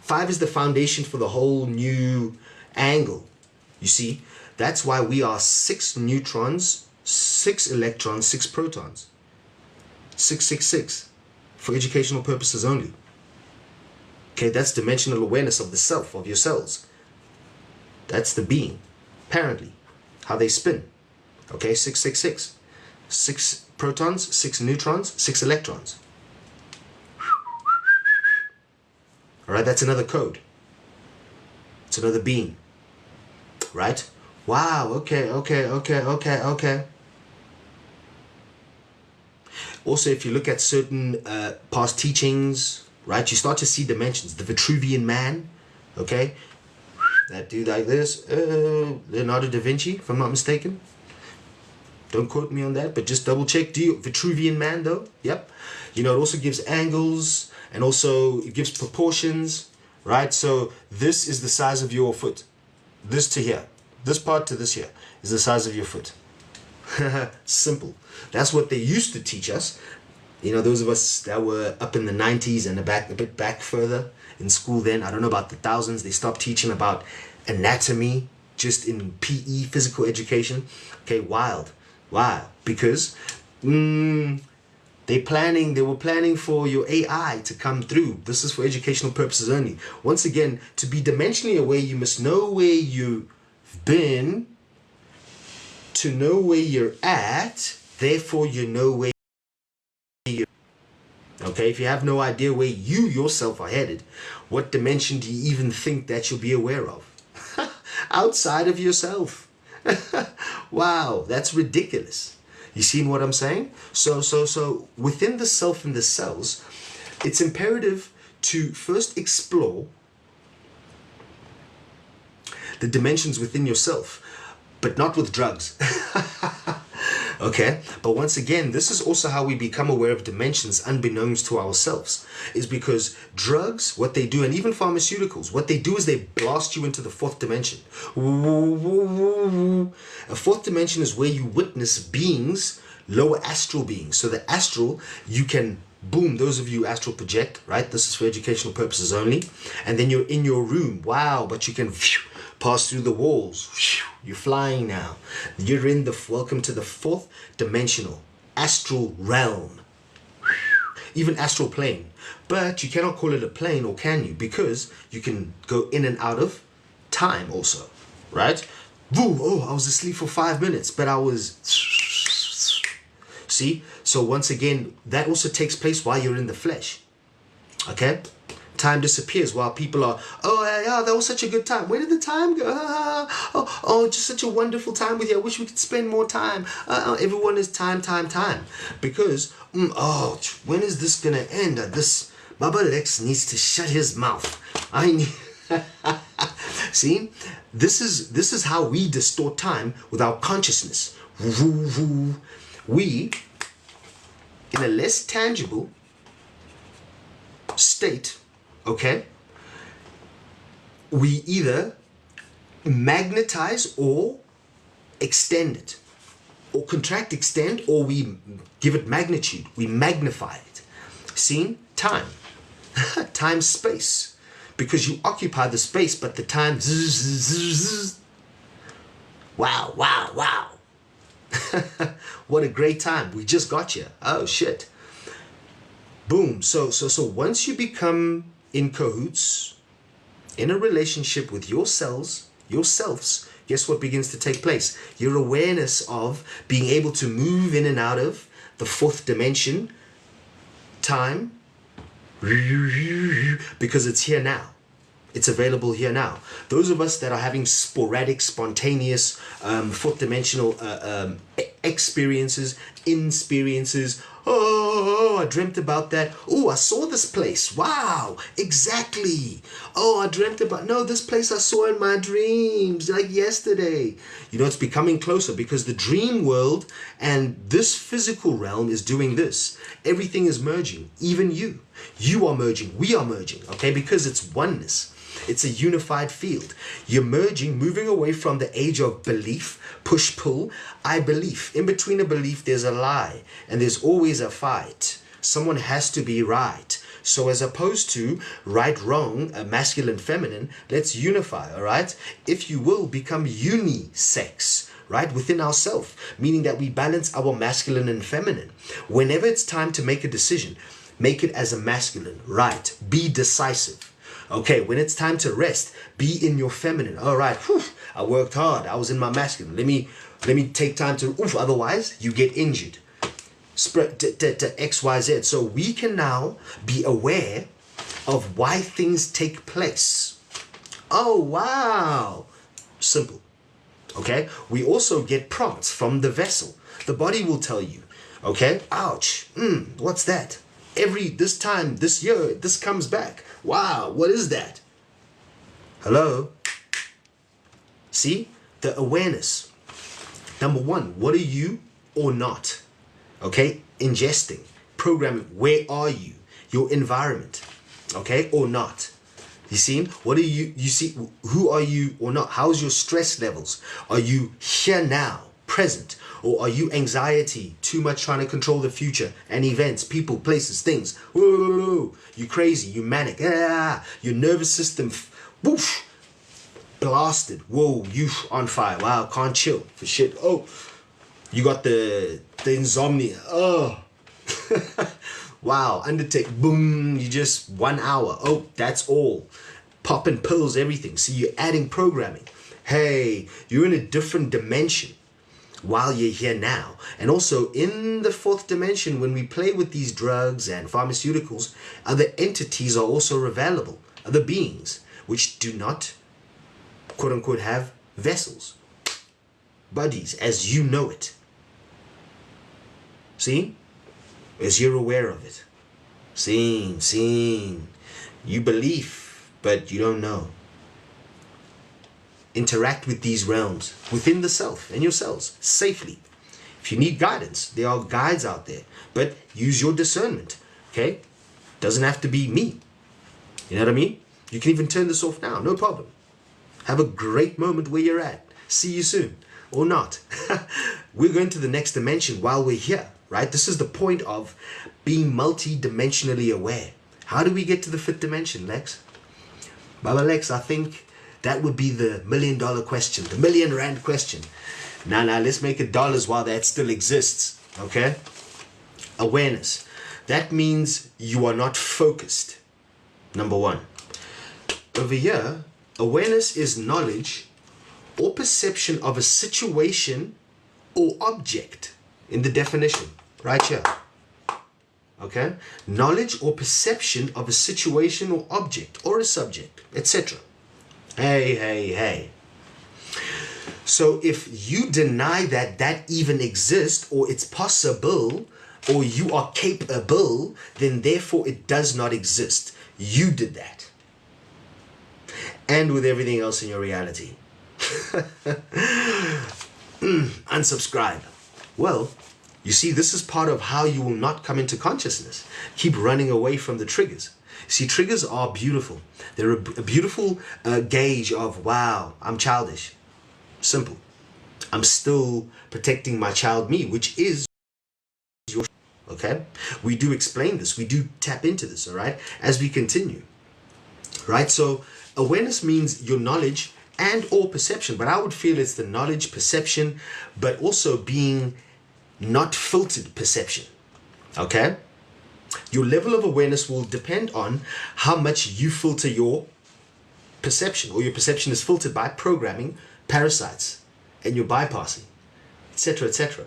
5 is the foundation for the whole new angle. You see? That's why we are 6 neutrons, 6 electrons, 6 protons. 666 for educational purposes only. Okay, that's dimensional awareness of the self, of your cells. That's the being, apparently, how they spin. Okay, 666. 6 protons, 6 neutrons, 6 electrons. All right, that's another code. It's another being. Right? Wow, okay. Also, if you look at certain past teachings, right, you start to see dimensions. The Vitruvian Man, okay? That dude like this, Leonardo da Vinci, if I'm not mistaken. Don't quote me on that, but just double check. Vitruvian Man, though? Yep. You know, it also gives angles, and also it gives proportions, right? So this is the size of your foot. This to here. This part to this here is the size of your foot. Simple. That's what they used to teach us. You know, those of us that were up in the 90s and a bit back further in school then, I don't know about the thousands, they stopped teaching about anatomy just in PE, physical education. Okay, wild. Because they were planning for your AI to come through. This is for educational purposes only. Once again, to be dimensionally aware, you must know where you've been to know where you're at, therefore you know where you're. Okay, if you have no idea where you yourself are headed, what dimension do you even think that you'll be aware of? Outside of yourself. Wow, that's ridiculous. You seen what I'm saying? So within the self and the cells, it's imperative to first explore the dimensions within yourself, but not with drugs. Okay, but once again, this is also how we become aware of dimensions unbeknownst to ourselves, is because drugs, what they do, and even pharmaceuticals, what they do is they blast you into the 4th dimension. A 4th dimension is where you witness beings, lower astral beings. So the astral, you can, boom, those of you astral project, right? This is for educational purposes only. And then you're in your room, wow, but you can pass through the walls. You're flying now. You're in the, welcome to the 4th dimensional astral realm. Even astral plane. But you cannot call it a plane, or can you? Because you can go in and out of time also, right? Boom, oh, I was asleep for 5 minutes, but I was... See? So once again, that also takes place while you're in the flesh. Okay? Time disappears while people are, oh yeah, that was such a good time. Where did the time go? Oh, just such a wonderful time with you. I wish we could spend more time. Everyone is time. Because, when is this gonna end? This Baba Lex needs to shut his mouth. See, this is how we distort time with our consciousness. We, in a less tangible state, okay, we either magnetize or extend it, or contract, extend, or we give it magnitude, we magnify it. Seen? Time. Time, space. Because you occupy the space, but the time, wow. What a great time. We just got here. Oh shit. Boom. So once you become in cahoots, in a relationship with yourselves, guess what begins to take place? Your awareness of being able to move in and out of the 4th dimension, time, because it's here now. It's available here now. Those of us that are having sporadic, spontaneous, 4th dimensional experiences, insperiences. Oh, I dreamt about that. Oh, I saw this place. Wow, exactly. Oh, I dreamt about, no, this place I saw in my dreams, like yesterday. You know, it's becoming closer because the dream world and this physical realm is doing this. Everything is merging, even you. You are merging, we are merging, okay? Because it's oneness. It's a unified field. You're merging, moving away from the age of belief, push-pull, I believe. In between a belief, there's a lie, and there's always a fight. Someone has to be right. So as opposed to right, wrong, masculine, feminine, let's unify, all right? If you will, become unisex, right, within ourselves, meaning that we balance our masculine and feminine. Whenever it's time to make a decision, make it as a masculine, right? Be decisive. Okay, when it's time to rest, be in your feminine. All right, whew, I worked hard. I was in my masculine. Let me take time to, oof, otherwise you get injured. Spread to XYZ. So we can now be aware of why things take place. Oh, wow. Simple. Okay, we also get prompts from the vessel. The body will tell you, okay, ouch, what's that? This time, this year, this comes back. Wow, what is that? Hello? See, the awareness. Number one, what are you or not? Okay, ingesting, programming, where are you? Your environment, okay, or not? You see, what are you see, who are you or not? How's your stress levels? Are you here now, present? Or are you anxiety, too much trying to control the future and events, people, places, things? Whoa, you crazy, you manic, your nervous system, whoosh, blasted. Whoa, you on fire. Wow, can't chill for shit. Oh, you got the insomnia. Oh, wow, undertake, boom, you just 1 hour. Oh, that's all. Popping pills, everything. See, you're adding programming. Hey, you're in a different dimension while you're here now. And also in the fourth dimension, when we play with these drugs and pharmaceuticals, other entities are also available, other beings which do not, quote unquote, have vessels, bodies as you know it. See, as you're aware of it. Seeing, you believe, but you don't know. Interact with these realms within the self and yourselves safely. If you need guidance, there are guides out there, but use your discernment, okay? Doesn't have to be me. You know what I mean? You can even turn this off now, no problem. Have a great moment where you're at. See you soon, or not. We're going to the next dimension while we're here, right? This is the point of being multi-dimensionally aware. How do we get to the fifth dimension, Lex? Baba Lex, I think that would be the $1 million question, the 𝑚illion-rand question. Now, let's make it dollars while that still exists, okay? Awareness. That means you are not focused, number one. Over here, awareness is knowledge or perception of a situation or object in the definition, right here. Okay? Knowledge or perception of a situation or object or a subject, etc. Hey. So if you deny that even exists or it's possible or you are capable, then therefore it does not exist. You did that. And with everything else in your reality. Unsubscribe. Well, you see, this is part of how you will not come into consciousness. Keep running away from the triggers. See, triggers are beautiful. They're a beautiful gauge of, wow, I'm childish. Simple. I'm still protecting my child me, which is your, okay? We do explain this. We do tap into this, all right, as we continue, right? So awareness means your knowledge and or perception, but I would feel it's the knowledge, perception, but also being not filtered perception, okay? Your level of awareness will depend on how much you filter your perception, or your perception is filtered by programming, parasites, and you're bypassing, etc., etc.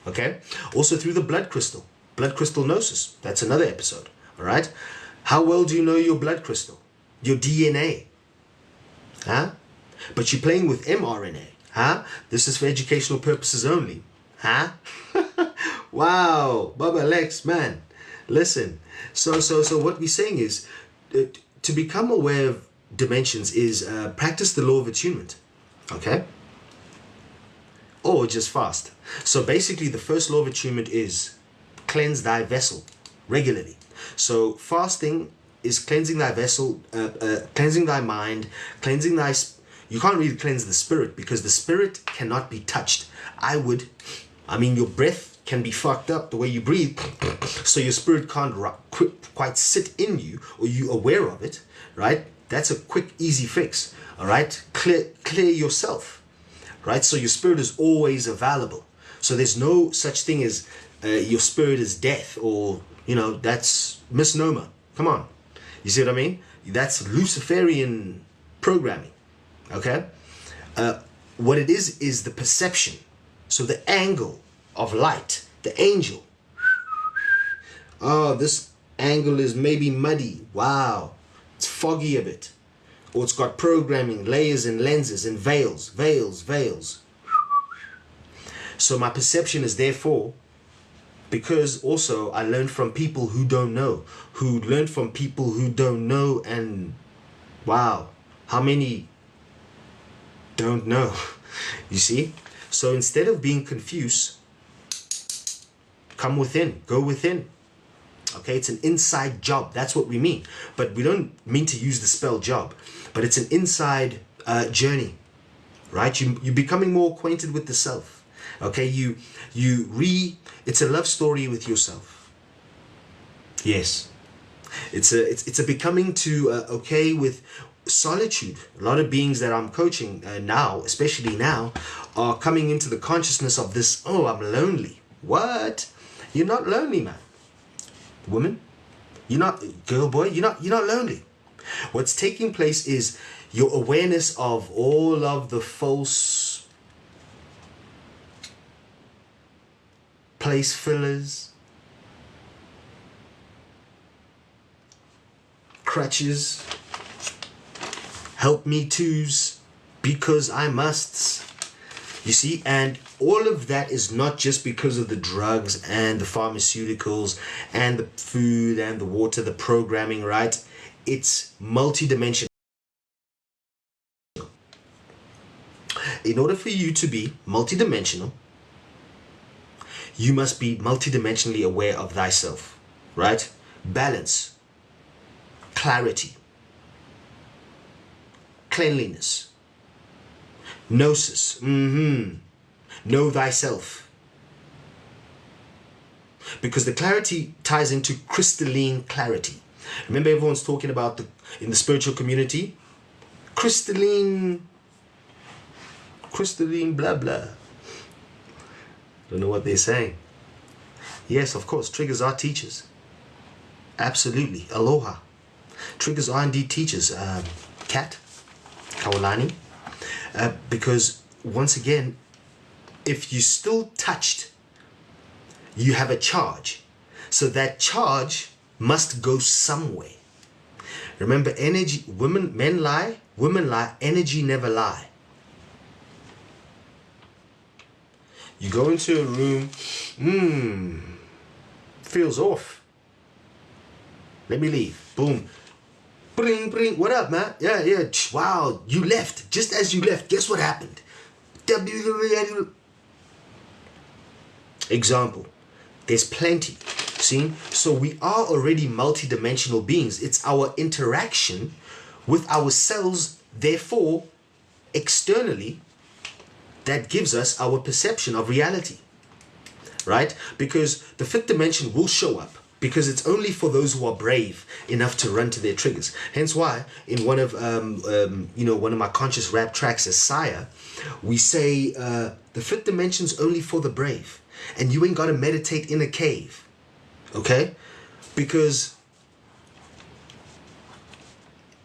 Okay? Also through the blood crystal gnosis. That's another episode. All right? How well do you know your blood crystal? Your DNA? Huh? But you're playing with mRNA. Huh? This is for educational purposes only. Huh? Wow, Baba Lex, man. Listen. So what we're saying is, to become aware of dimensions is practice the law of attunement. Okay? Or just fast. So basically the first law of attunement is cleanse thy vessel regularly. So fasting is cleansing thy vessel, cleansing thy mind, cleansing thy... You can't really cleanse the spirit because the spirit cannot be touched. I mean, your breath can be fucked up the way you breathe, so your spirit can't quite sit in you, or you aware of it, right? That's a quick, easy fix, all right? Clear yourself, right? So your spirit is always available. So there's no such thing as your spirit is death, or, you know, that's misnomer. Come on. You see what I mean? That's Luciferian programming, okay? What it is the perception. So the angle of light, the angel. Oh, this angle is maybe muddy. Wow. It's foggy a bit. Or it's got programming, layers and lenses and veils. So my perception is therefore, because also I learned from people who don't know, and wow, how many don't know? You see? So instead of being confused, come within, go within. Okay, it's an inside job. That's what we mean. But we don't mean to use the spell job, but it's an inside journey, right? You're becoming more acquainted with the self. Okay, it's a love story with yourself. Yes, it's a becoming to okay with solitude. A lot of beings that I'm coaching now, especially now, are coming into the consciousness of this. Oh, I'm lonely. What? You're not lonely, man. Woman, you're not, girl, boy, you're not lonely. What's taking place is your awareness of all of the false place fillers, crutches, help me to's, because I musts. You see, and all of that is not just because of the drugs and the pharmaceuticals and the food and the water, the programming, right? It's multidimensional. In order for you to be multidimensional, you must be multidimensionally aware of thyself, right? Balance, clarity, cleanliness, gnosis, know thyself. Because the clarity ties into crystalline clarity. Remember, everyone's talking about in the spiritual community, crystalline blah blah. Don't know what they're saying. Yes, of course, triggers are teachers. Absolutely. Aloha. Triggers are indeed teachers. Kat, Kaulani. Because once again, if you still touched, you have a charge. So that charge must go somewhere. Remember, energy, men lie, women lie, energy never lie. You go into a room, feels off. Let me leave. Boom. Bring, what up, man? Yeah, wow, you left. Just as you left, guess what happened? Example, there's plenty. See? So we are already multidimensional beings. It's our interaction with ourselves, therefore, externally, that gives us our perception of reality. Right? Because the fifth dimension will show up. Because it's only for those who are brave enough to run to their triggers. Hence why in one of one of my conscious rap tracks as Sire, we say the fifth dimension's only for the brave, and you ain't got to meditate in a cave, okay? Because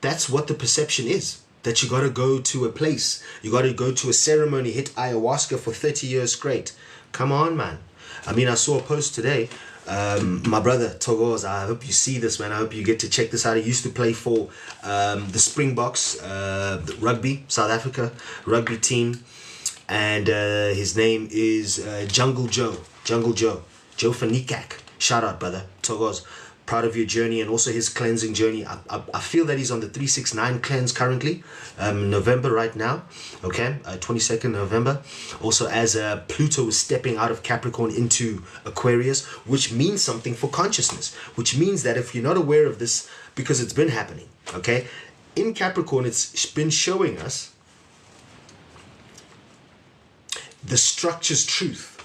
that's what the perception is. That you got to go to a place, you got to go to a ceremony, hit ayahuasca for 30 years straight. Come on, man. I mean, I saw a post today. My brother Togoz, I hope you see this, man. I hope you get to check this out. He used to play for the Springboks, the rugby, South Africa rugby team. and his name is Jungle Joe Fanikak. Shout out, brother. Togos, proud of your journey and also his cleansing journey. I feel that he's on the 369 cleanse currently, November right now, okay, 22nd November. Also, as Pluto is stepping out of Capricorn into Aquarius, which means something for consciousness, which means that if you're not aware of this, because it's been happening, okay, in Capricorn, it's been showing us the structure's truth.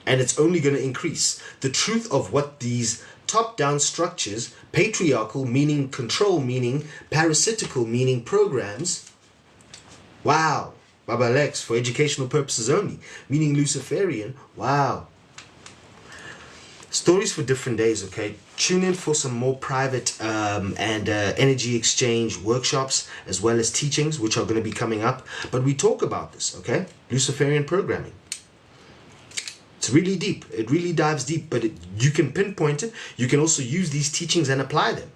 And it's only going to increase. The truth of what these top-down structures, patriarchal meaning control, meaning parasitical, meaning programs, wow, Baba Lex, for educational purposes only, meaning Luciferian, wow. Stories for different days, okay? Tune in for some more private and energy exchange workshops, as well as teachings, which are going to be coming up. But we talk about this, okay? Luciferian programming. It's really deep. It really dives deep, but you can pinpoint it. You can also use these teachings and apply them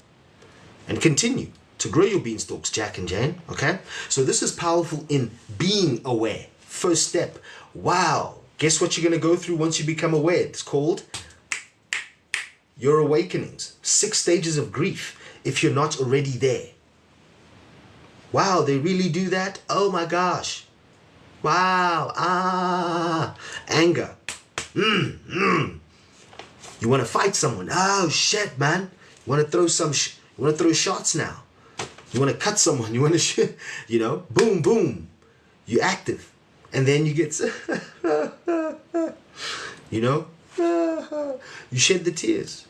and continue to grow your beanstalks, Jack and Jane, okay? So this is powerful in being aware. First step. Wow. Guess what you're going to go through once you become aware? It's called your awakenings. 6 stages of grief if you're not already there. Wow, they really do that? Oh my gosh. Wow. Anger. You want to fight someone. Oh shit, man. You want to throw you want to throw shots now. You want to cut someone. You want to you know, boom, boom. You're active. And then you get, you know, you shed the tears.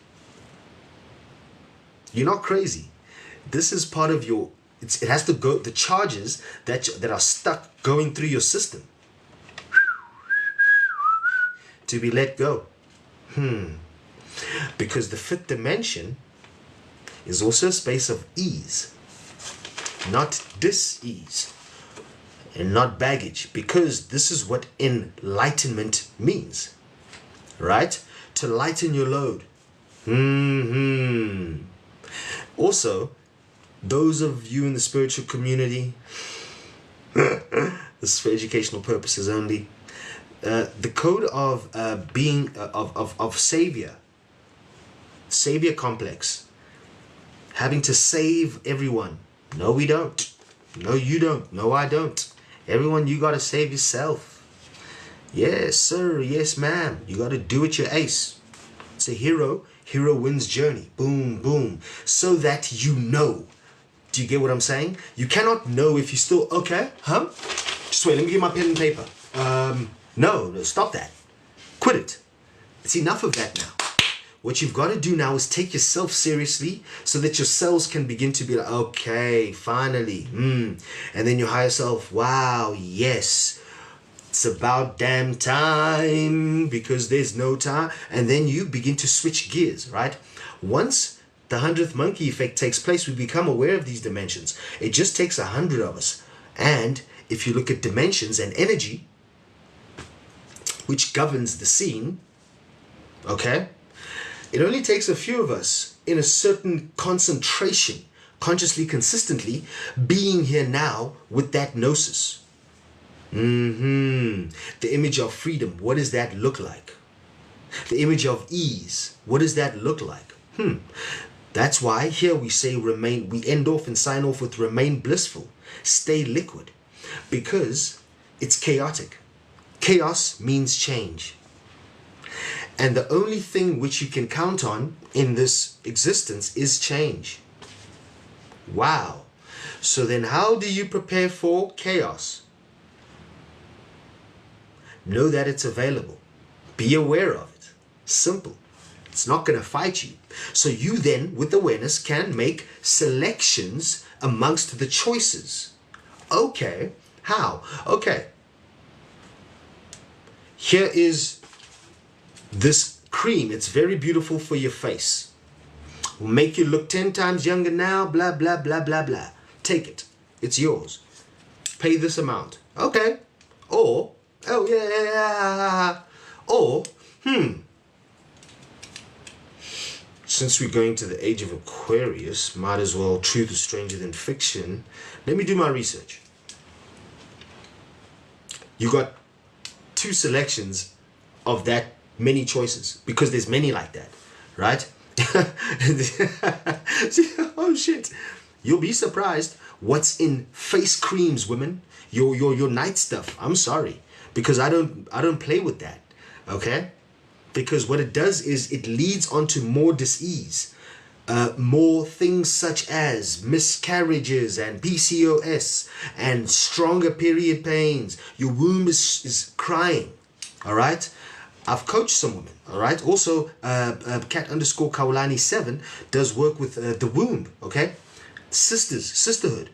You're not crazy. This is part of your, it has to go, the charges that are stuck going through your system to be let go. Because the 5th dimension is also a space of ease, not dis-ease, and not baggage, because this is what enlightenment means, right? To lighten your load. Also, those of you in the spiritual community, this is for educational purposes only, the code of being of savior complex, having to save everyone. No, we don't. No, you don't. No, I don't. Everyone, you gotta save yourself. Yes, sir. Yes, ma'am. You gotta do it your ace. It's a hero wins journey. Boom, boom. So that you know. Do you get what I'm saying? You cannot know if you still, okay, huh? Just wait, let me get my pen and paper. No, stop that. Quit it. It's enough of that now. What you've got to do now is take yourself seriously so that your cells can begin to be like, okay, finally. And then your higher self, wow, yes. It's about damn time, because there's no time. And then you begin to switch gears, right? Once the 100th monkey effect takes place, we become aware of these dimensions. It just takes 100 of us. And if you look at dimensions and energy, which governs the scene, okay, it only takes a few of us in a certain concentration, consciously, consistently, being here now with that gnosis. The image of freedom, what does that look like? The image of ease, what does that look like? That's why here we say remain, we end off and sign off with remain blissful, stay liquid, because it's chaotic. Chaos means change. And the only thing which you can count on in this existence is change. Wow. So then how do you prepare for chaos? Know that it's available. Be aware of it. Simple. It's not going to fight you. So you then, with awareness, can make selections amongst the choices. Okay. How? Okay. Here is this cream. It's very beautiful for your face. Will make you look 10 times younger now, blah, blah, blah, blah, blah. Take it. It's yours. Pay this amount. Okay. Or, oh yeah. Or, since we're going to the age of Aquarius, might as well, truth is stranger than fiction. Let me do my research. You got 2 selections of that many choices, because there's many like that, right? Oh shit, you'll be surprised what's in face creams, women, your night stuff. I'm sorry, because I don't play with that, okay? Because what it does is it leads onto more dis-ease, more things such as miscarriages and PCOS and stronger period pains. Your womb is crying, all right? I've coached some women, all right? Also, 𝙃_𝙀𝙚𝙖_7 does work with the womb, okay? Sisterhood.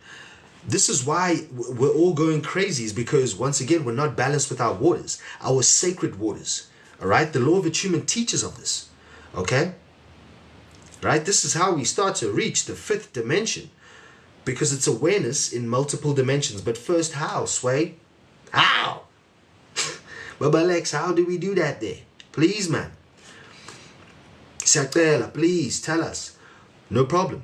This is why we're all going crazy, is because, once again, we're not balanced with our waters, our sacred waters, all right? The law of attunement teaches of this, okay? Right? This is how we start to reach the 5th dimension, because it's awareness in multiple dimensions. But first, how, Sway? How? Baba Lex, how do we do that there? Please, man. Sakela, please tell us. No problem.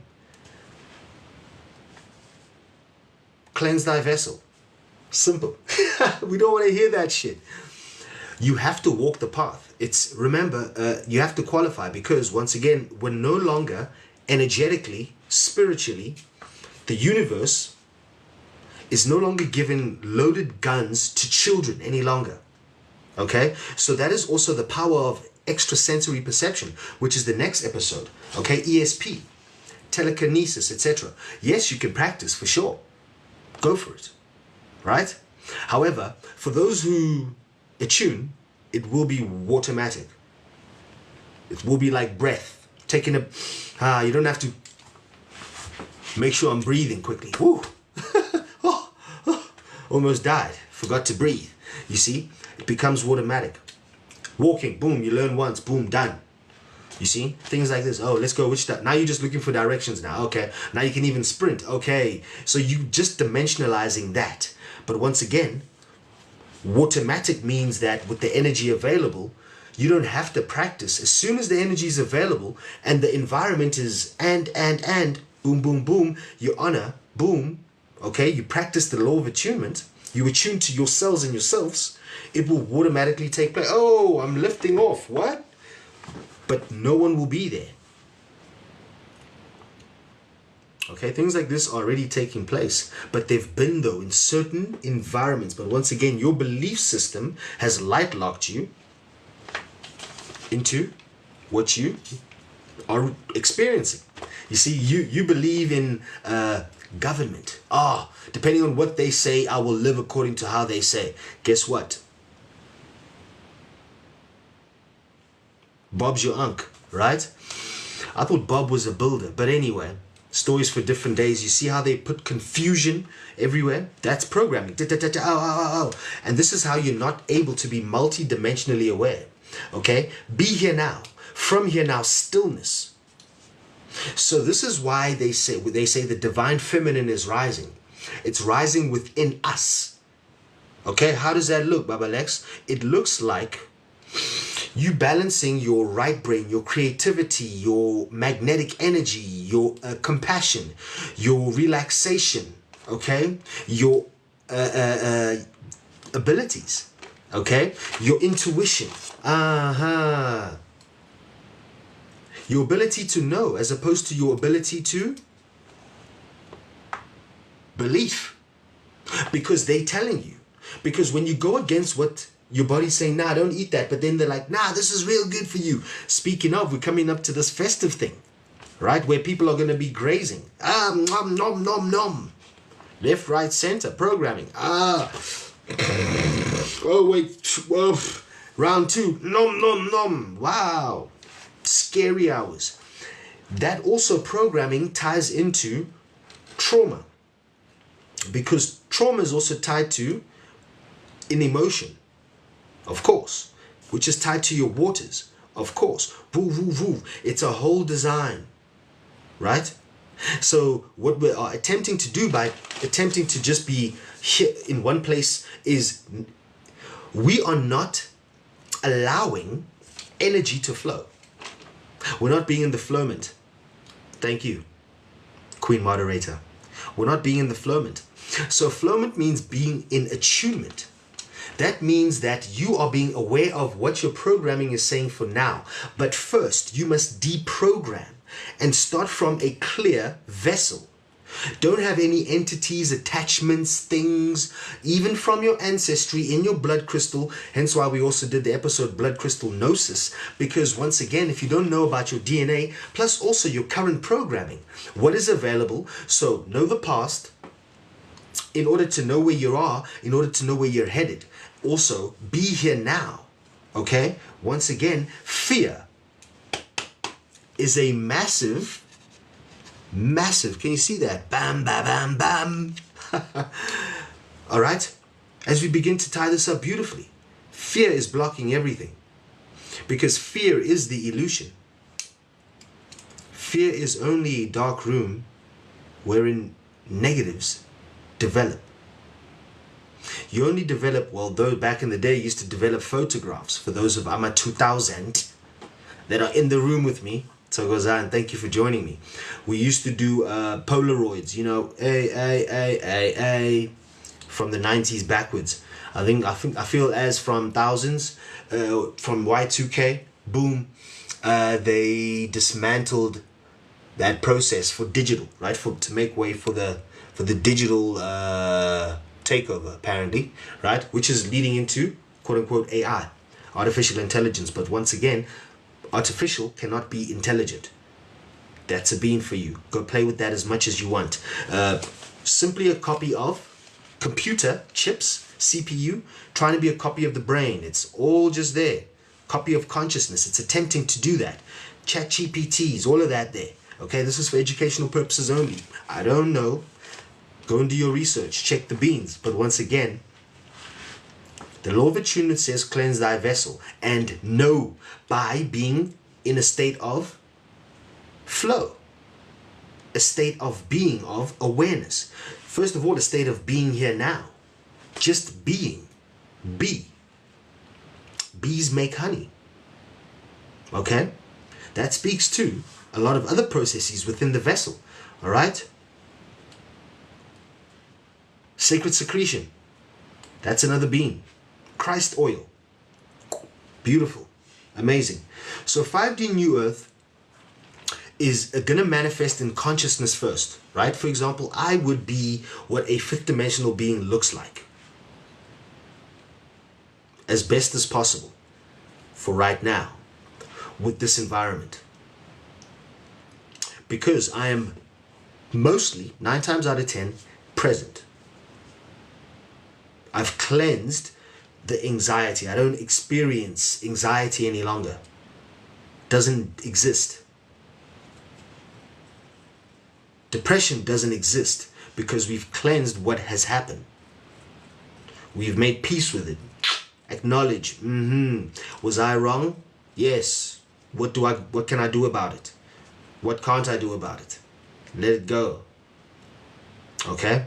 Cleanse thy vessel. Simple. We don't want to hear that shit. You have to walk the path. Remember, you have to qualify, because, once again, we're no longer energetically, spiritually, the universe is no longer giving loaded guns to children any longer. Okay, so that is also the power of extrasensory perception, which is the next episode. Okay, ESP, telekinesis, etc. Yes, you can practice for sure. Go for it, right? However, for those who attune, it will be watermatic. It will be like breath. Taking a, you don't have to make sure I'm breathing quickly. Woo. Almost died. Forgot to breathe. You see? It becomes automatic. Walking, boom, you learn once, boom, done. You see? Things like this. Oh, let's go, which now you're just looking for directions now. Okay. Now you can even sprint. Okay. So you just dimensionalizing that. But once again, watermatic means that with the energy available, you don't have to practice. As soon as the energy is available and the environment is and, boom, boom, boom, you honor, boom, okay, you practice the law of attunement, you attune to yourselves and yourselves, it will automatically take place. Oh, I'm lifting off. What? But no one will be there. Okay, things like this are already taking place, but they've been, though, in certain environments. But once again, your belief system has light locked you into what you are experiencing. You see, you believe in government. Depending on what they say, I will live according to how they say. Guess what? Bob's your uncle, right? I thought Bob was a builder, but anyway, stories for different days. You see how they put confusion everywhere? That's programming. And this is how you're not able to be multidimensionally aware. Okay? Be here now. From here now, stillness. So this is why they say the divine feminine is rising. It's rising within us. Okay? How does that look, Baba Lex? It looks like you balancing your right brain, your creativity, your magnetic energy, your compassion, your relaxation, okay? Your abilities, okay? Your intuition, your ability to know as opposed to your ability to belief. Because they're telling you. Because when you go against what your body's saying, nah, don't eat that. But then they're like, nah, this is real good for you. Speaking of, we're coming up to this festive thing, right? Where people are going to be grazing. Nom, nom, nom, nom. Left, right, center, programming. Oh, wait. Whoa. Round 2. Nom, nom, nom. Wow. Scary hours. That also programming ties into trauma. Because trauma is also tied to an emotion. Of course, which is tied to your waters. Of course, woo, woo, woo. It's a whole design, right? So what we are attempting to do by attempting to just be here in one place is we are not allowing energy to flow. We're not being in the flowment. Thank you, Queen Moderator. We're not being in the flowment. So flowment means being in attunement. That means that you are being aware of what your programming is saying for now. But first, you must deprogram and start from a clear vessel. Don't have any entities, attachments, things, even from your ancestry in your blood crystal. Hence why we also did the episode Blood Crystal Gnosis. Because once again, if you don't know about your DNA, plus also your current programming, what is available, so know the past, in order to know where you are, in order to know where you're headed. Also, be here now, okay? Once again, fear is a massive, can you see that? Bam, bam, bam, bam. All right? As we begin to tie this up beautifully, fear is blocking everything. Because fear is the illusion. Fear is only a dark room wherein negatives develop. You only develop, well, though back in the day you used to develop photographs. For those of 𝙗𝙗𝙗𝙗 2000 that are in the room with me, 𝙃𝙗𝙗𝙗, and thank you for joining me. We used to do Polaroids, you know, from the 90s backwards. I feel as from thousands, from Y2K, boom, they dismantled that process for digital, right? To make way for the digital takeover, apparently, right? Which is leading into quote unquote AI, artificial intelligence. But once again, artificial cannot be intelligent. That's a bean for you. Go play with that as much as you want. Simply a copy of computer chips, CPU, trying to be a copy of the brain. It's all just there. Copy of consciousness. It's attempting to do that. Chat GPTs, all of that there. Okay, this is for educational purposes only. I don't know. Go and do your research. Check the beans. But once again, the law of attunement says, cleanse thy vessel, and know by being in a state of flow, a state of being, of awareness. First of all, a state of being here now. Just being. Be. Bees make honey. Okay? That speaks to a lot of other processes within the vessel. All right? Sacred secretion. That's another being. Christ oil. Beautiful. Amazing. So 5D New Earth is going to manifest in consciousness first, right? For example, I would be what a fifth dimensional being looks like, as best as possible for right now with this environment. Because I am mostly, 9 times out of 10, present. I've cleansed the anxiety. I don't experience anxiety any longer. Doesn't exist. Depression doesn't exist because we've cleansed what has happened. We've made peace with it. Acknowledge. Was I wrong? Yes. What can I do about it? What can't I do about it? Let it go. Okay?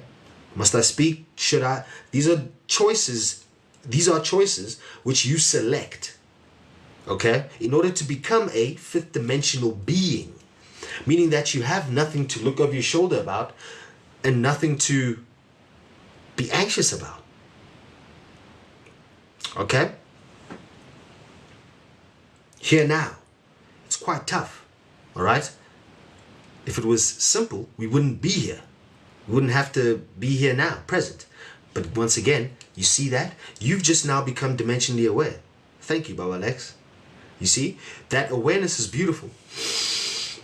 Must I speak? Should I? These are choices. These are choices which you select. Okay? In order to become a fifth dimensional being. Meaning that you have nothing to look over your shoulder about and nothing to be anxious about. Okay? Here now. It's quite tough. Alright? If it was simple, we wouldn't be here. We wouldn't have to be here now, present. But once again, you see that? You've just now become dimensionally aware. Thank you, Baba Lex. You see? That awareness is beautiful.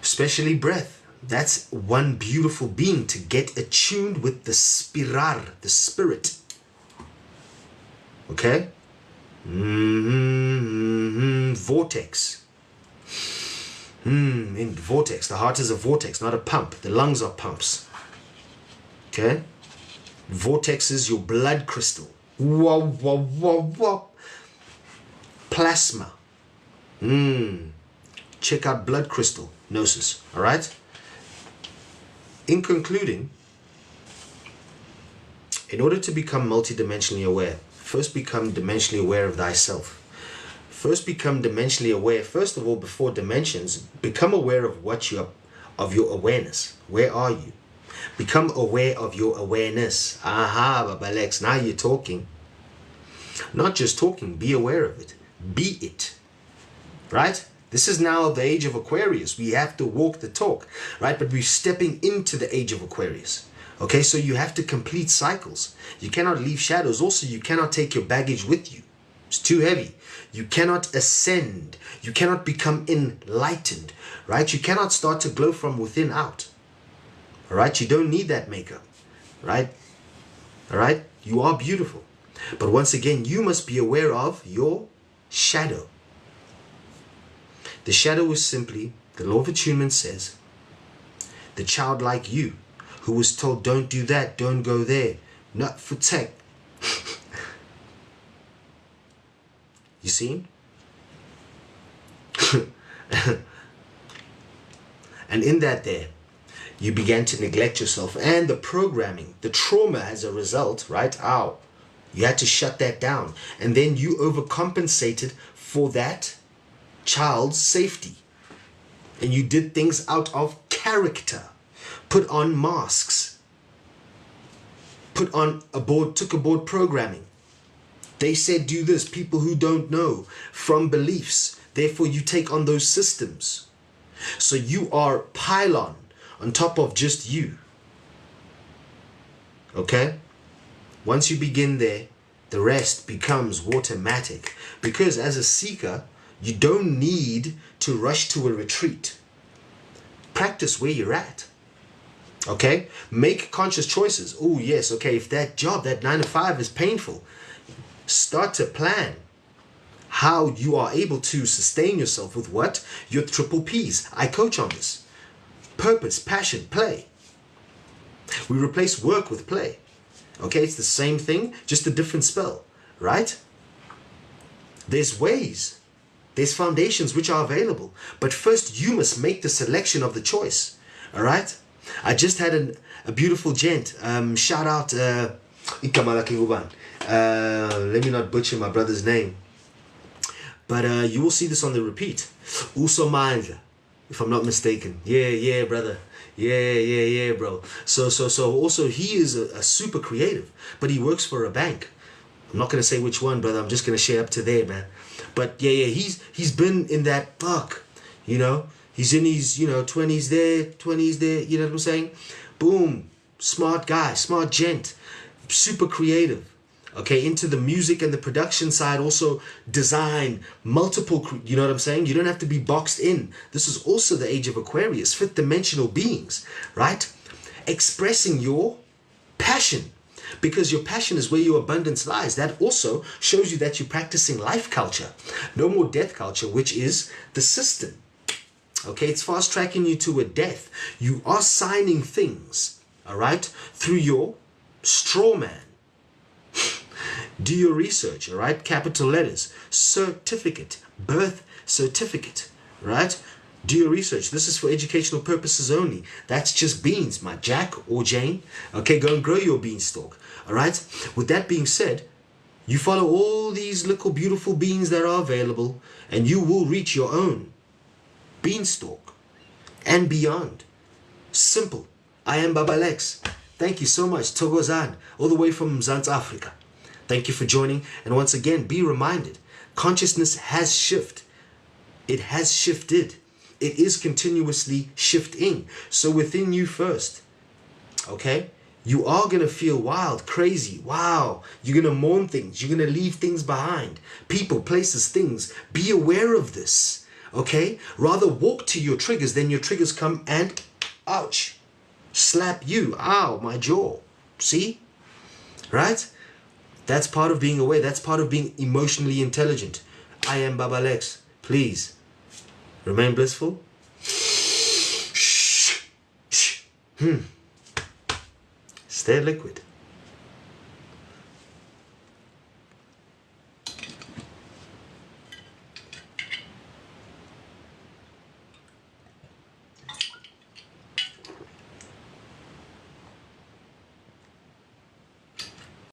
Especially breath. That's one beautiful being, to get attuned with the spirar, the spirit. Okay? Vortex. In vortex. The heart is a vortex, not a pump. The lungs are pumps. Okay? Vortex is your blood crystal. Whoa, whoa, whoa, whoa. Plasma. Check out blood crystal gnosis. Alright? In concluding, in order to become multidimensionally aware, first become dimensionally aware of thyself. First become dimensionally aware. First of all, before dimensions, become aware of of your awareness. Where are you? Become aware of your awareness. Aha, Baba Lex, now you're talking. Not just talking, be aware of it. Be it. Right? This is now the age of Aquarius. We have to walk the talk, right? But we're stepping into the age of Aquarius. Okay, so you have to complete cycles. You cannot leave shadows. Also, you cannot take your baggage with you. It's too heavy. You cannot ascend. You cannot become enlightened, right? You cannot start to glow from within out. All right, you don't need that makeup, right? All right, you are beautiful. But once again, you must be aware of your shadow. The shadow is simply, the law of attunement says, the childlike you who was told, don't do that, don't go there, not for tech. You see? And in that there, you began to neglect yourself, and the programming, the trauma as a result, right? Ow. You had to shut that down. And then you overcompensated for that child's safety. And you did things out of character. Put on masks. Took aboard programming. They said do this. People who don't know from beliefs. Therefore you take on those systems. So you are pylon on top of just you. Okay? Once you begin there, the rest becomes automatic. Because as a seeker, you don't need to rush to a retreat. Practice where you're at. Okay? Make conscious choices. Oh yes, okay, if that job, that 9 to 5 is painful, start to plan how you are able to sustain yourself with what? Your triple P's. I coach on this. Purpose, passion, play. We replace work with play. Okay, it's the same thing, just a different spell, right? There's ways. There's foundations which are available. But first, you must make the selection of the choice. All right? I just had a beautiful gent. Shout out 𝙃𝙚𝙡𝙦𝙚. Let me not butcher my brother's name. But you will see this on the repeat. 𝙃𝙚𝙡𝙦, if I'm not mistaken. Yeah, brother. Yeah, bro. So also he is a super creative, but he works for a bank. I'm not gonna say which one, brother. I'm just gonna share up to there, man. But yeah, he's been in that fuck, you know. He's in his 20s there, you know what I'm saying? Boom, smart guy, smart gent, super creative. Okay, into the music and the production side, also design, multiple, you know what I'm saying? You don't have to be boxed in. This is also the age of Aquarius, fifth dimensional beings, right? Expressing your passion, because your passion is where your abundance lies. That also shows you that you're practicing life culture, no more death culture, which is the system. Okay, it's fast tracking you to a death. You are signing things, all right, through your straw man. Do your research, all right? Capital letters, certificate, birth certificate, right? Do your research. This is for educational purposes only. That's just beans, my Jack or Jane. Okay, go and grow your beanstalk, all right? With that being said, you follow all these little beautiful beans that are available, and you will reach your own beanstalk and beyond. Simple. I am Baba Lex. Thank you so much. Thokozani, all the way from South Africa. Thank you for joining. And once again, be reminded, consciousness has shifted. It has shifted. It is continuously shifting. So within you first, okay, you are going to feel wild, crazy. Wow. You're going to mourn things. You're going to leave things behind. People, places, things. Be aware of this. Okay? Rather walk to your triggers than your triggers come and, ouch, slap you. Ow, my jaw. See? Right? That's part of being aware. That's part of being emotionally intelligent. I am Baba Lex. Please, remain blissful. Stay liquid.